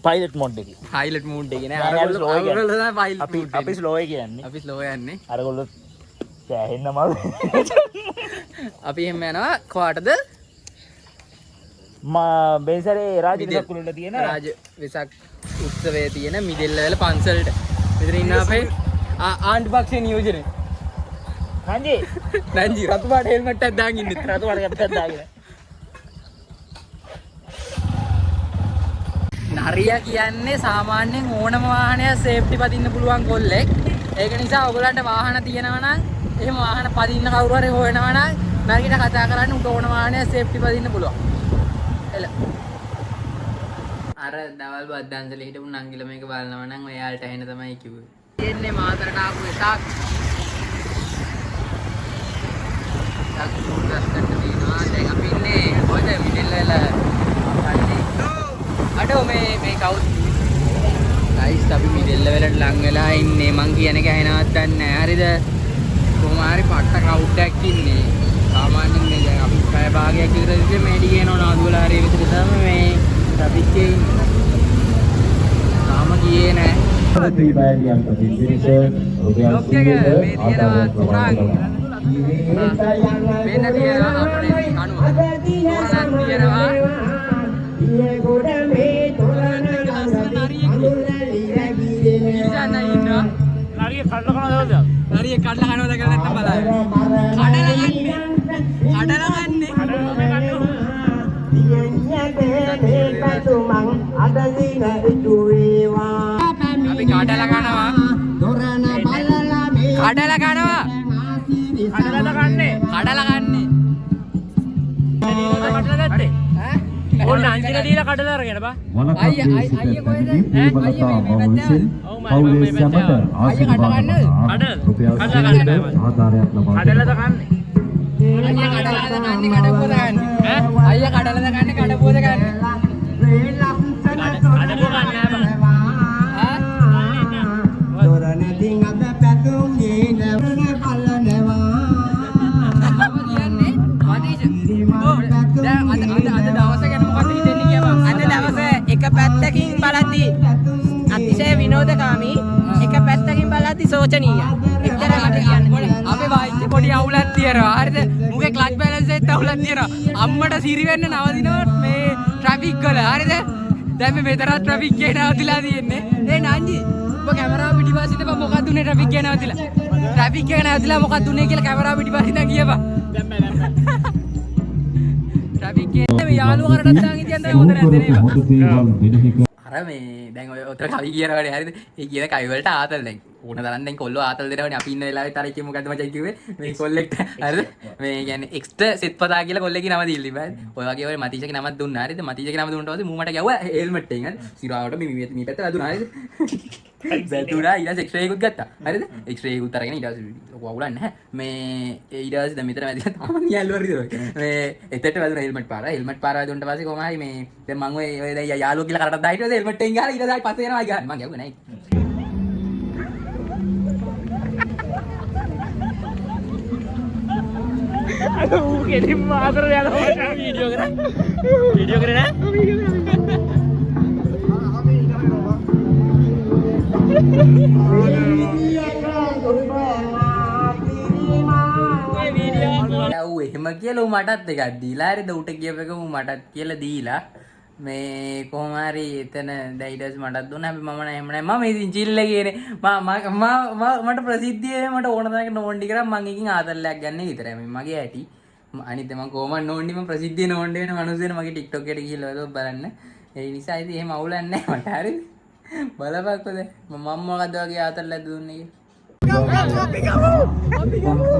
පයිලට් මොඩ් එකේ. හයිලයිට් මූඩ් එකේ නෑ. නෑ, අපි slow එකේ. අරගොල්ලෝ තමයි පයිලට් අපි මූඩ් අපි ස්ලෝ එකේ යන්නේ. අපි ස්ලෝ යන්නේ. අරගොල්ලෝ සෑහෙන්න අමාරු. අපි එහෙම යනවා කොහාටද? බේසරේ රාජ විසක් කුලට තියෙන රාජ විසක් උත්සවයේ තියෙන මිදෙල්ල වල පන්සලට. මෙතන ඉන්න අපේ ආණ්ඩු පක්ෂයේ නියෝජනය. රංජි රංජි රතු පාට හෙල්මට් එකක් දාගෙන ඉන්නේ. රතු පාට එකක් දාගෙන. නරියා කියන්නේ සාමාන්‍යයෙන් ඕනම වාහනයක් සේෆ්ටි පදින්න පුළුවන් කොල්ලෙක්. ඒක නිසා ඔයගොල්ලන්ට වාහන තියෙනවා නම් එහෙම වාහන පදින්න කවුරු හරි හොයනවා නම් නරියට කතා කරන්න උට ඕන වාහනයක් සේෆ්ටි පදින්න පුළුවන්. එල. අර දවල් බද්දන්සල හිටපු නංගිල මේක බලනවා නම් ඔයාලට ඇහෙන තමයි කිව්වේ. එන්නේ මාතරට ආපු එකක්. සක්සුඩස්කට දිනවා. දැන් අපි ඉන්නේ ඔය මිඩල් වල අඩෝ මේ කවුද? ගයිස් අපි මිදෙල්ල වලට ලං වෙලා ඉන්නේ. මං කියන එක ඇහෙනවත් දන්නේ නැහැ. හරිද? කොහොම හරි පට්ට ක්‍රවුඩ් එකක් ඉන්නේ. සාමාන්‍යයෙන් මේ දැන් අපි පැය භාගයක් විතර ඉතින් මේඩි කියනවා නාදුවලා හරි විතර තමයි මේ ට්‍රැෆික් එකේ ඉන්නේ. තාම ගියේ නැහැ. ලොක් එක මේ තියෙනවා තුරන්. මෙන්න තියෙනවා අපේ කණුව. තොරණක් තියෙනවා. නරිය කඩලා කනවද? නරිය කඩලා කනවද කියලා නැත්තම් බලන්න. කඩලා ගන්නේ. අපි කඩලා කනවා. කඩලා කනවා. කඩලාද කන්නේ? කඩලා ගන්නේ. කඩලා දැත්තේ? ඕන අංජිලා දීලා කඩලා අරගෙන බා. අයියා කොහෙද? අයියා මේ පැත්තේ. ඔව් මම මේ පැත්තේ. අයියා කඩලා ගන්නද? කඩලාද කන්නේ? කඩලාද කන්නේ? අයියා කඩලාද කන්නේ කඩපුවද ගන්නේ? ඈ අයියා කඩලාද කන්නේ කඩපුවද ගන්නේ? කඩපුව ගන්න නෑ බා. එක පැත්තකින් බලද්දී අතිශය විනෝදකාමී, එක පැත්තකින් බලද්දී සෝචනීය. එක්තරා මට කියන්නේ අපේ වයිට් පොඩි අවුලක් තියෙනවා. හරිද? මුගේ ක්ලච් බැලන්ස් එකත් අවුලක් තියෙනවා. අම්මට සිරි වෙන්න නවදිනවා මේ ට්‍රැෆික් වල. හරිද? දැන් මේ මෙතන ට්‍රැෆික් එක නවතිලා තියෙන්නේ. ඒ නංජි ඔබ කැමරාව පිටිපස්සින් ඉඳපන්. මොකක්ද උනේ ට්‍රැෆික් එක නවතිලා? ට්‍රැෆික් එක නවතිලා මොකක්ද උනේ කියලා කැමරාව පිටිපස්සින් ඉඳන් කියපන්. ට්‍රැෆික් එකේ මේ යාළුවා කරටත් දාන් ඉතින් දැන් හොඳ නැද්ද නේද? අර මේ දැන් ඔය ඔතන කවි කියනවනේ හරිද? ඒ කියන කවි වලට ආතල් දැන් ඕන තරම් දැන් කොල්ලෝ ආතල් දෙනවනේ. අපි ඉන්න වෙලාවෙත් අර කිව්ව මොකද්ද මචං කිව්වේ? මේ කොල්ලෙක්ට හරිද? මේ කියන්නේ එක්ස්ට්‍රා සෙත් පතා කියලා කොල්ලෙක්ගේ නම දීලා ඉබ්බා. ඔය වගේ ඔය මතීෂගේ නමක් දුන්නා හරිද? මතීෂගේ නම දුන්නාට පස්සේ මූ මට ගැව්වා හෙල්මට් එකෙන් හරිද? සිරාවට මේ පැත්ත වැදුනා හරිද? වැදුනා ඊට පස්සේ එක්ස්රේ එකකුත් ගත්තා. හරිද? එක්ස්රේ එකකුත් අරගෙන ඊට පස්සේ ලොකු අවුලක් නැහැ. මේ ඊට පස්සේ දැන් මෙතන වැදිලා තාම නියල්ලු හරිද? මේ එතෙට වැදුනා හෙල්මට් පාර. හෙල්මට් පාර වැදුනට පස්සේ කොහම හරි මේ දැන් මම ඔය දැන් යාළුවෝ කියලා කරටත් දාලා ඊට පස්සේ හෙල්මට් එකෙන් ගහලා ඊට පස්සේ පස්සේ යනවා ගියා. මම ගැව්වේ නැහැ. ඌ කෙලින්ම ආතර යනවා වීඩියෝ කරා. වීඩියෝ කරේ නෑ? වීඩියෝ කරා. ඌ මටත් එකක් දීලා හරිද ඌට කියප එක ඌ මටත් කියලා දීලා මේ කොහොම හරි එතන දැයිඩස් මටත් දුන්නා හැබැයි මම නෑ එහෙම නෑ මම ඉතින් චිල්ල කියන්නේ මට ප්‍රසිද්ධිය මට ඕන තරම් නෝන්ඩි කරා මං එකකින් ආතල්ලයක් ගන්න විතරයි මේ මගේ ඇටි අනිත් මම කොහොමද නෝන්ඩිම ප්‍රසිද්ධිය නෝන්ඩි වෙන මිනිස්සුන මගේ TikTok එකට ගිහලා බලන්න ඒ නිසා ඉතින් එහෙම අවුලක් නෑ මට හරිද බලපක්කොද මම මොකද වගේ ආතල්ලයක් දුන්නේ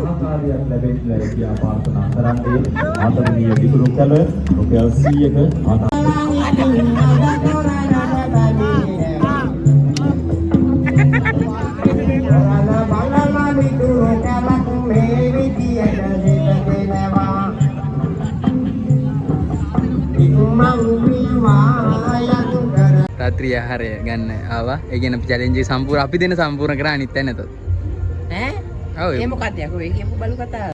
සහකාරියක් ලැබෙන්න කියා ප්‍රාර්ථනා කරන්නේ ආදරණීය විදුරු කැල රුපියල් 100ක රාත්‍රී ආහාරය ගන්න ආවා ඒ කියන චැලෙන්ජ් එක සම්පූර්ණ අපි දෙන සම්පූර්ණ කරා අනිත් තැන නැතත් ඈ ඔව් ඒ මොකක්ද යකෝ ඒ කියපු බලු කතාව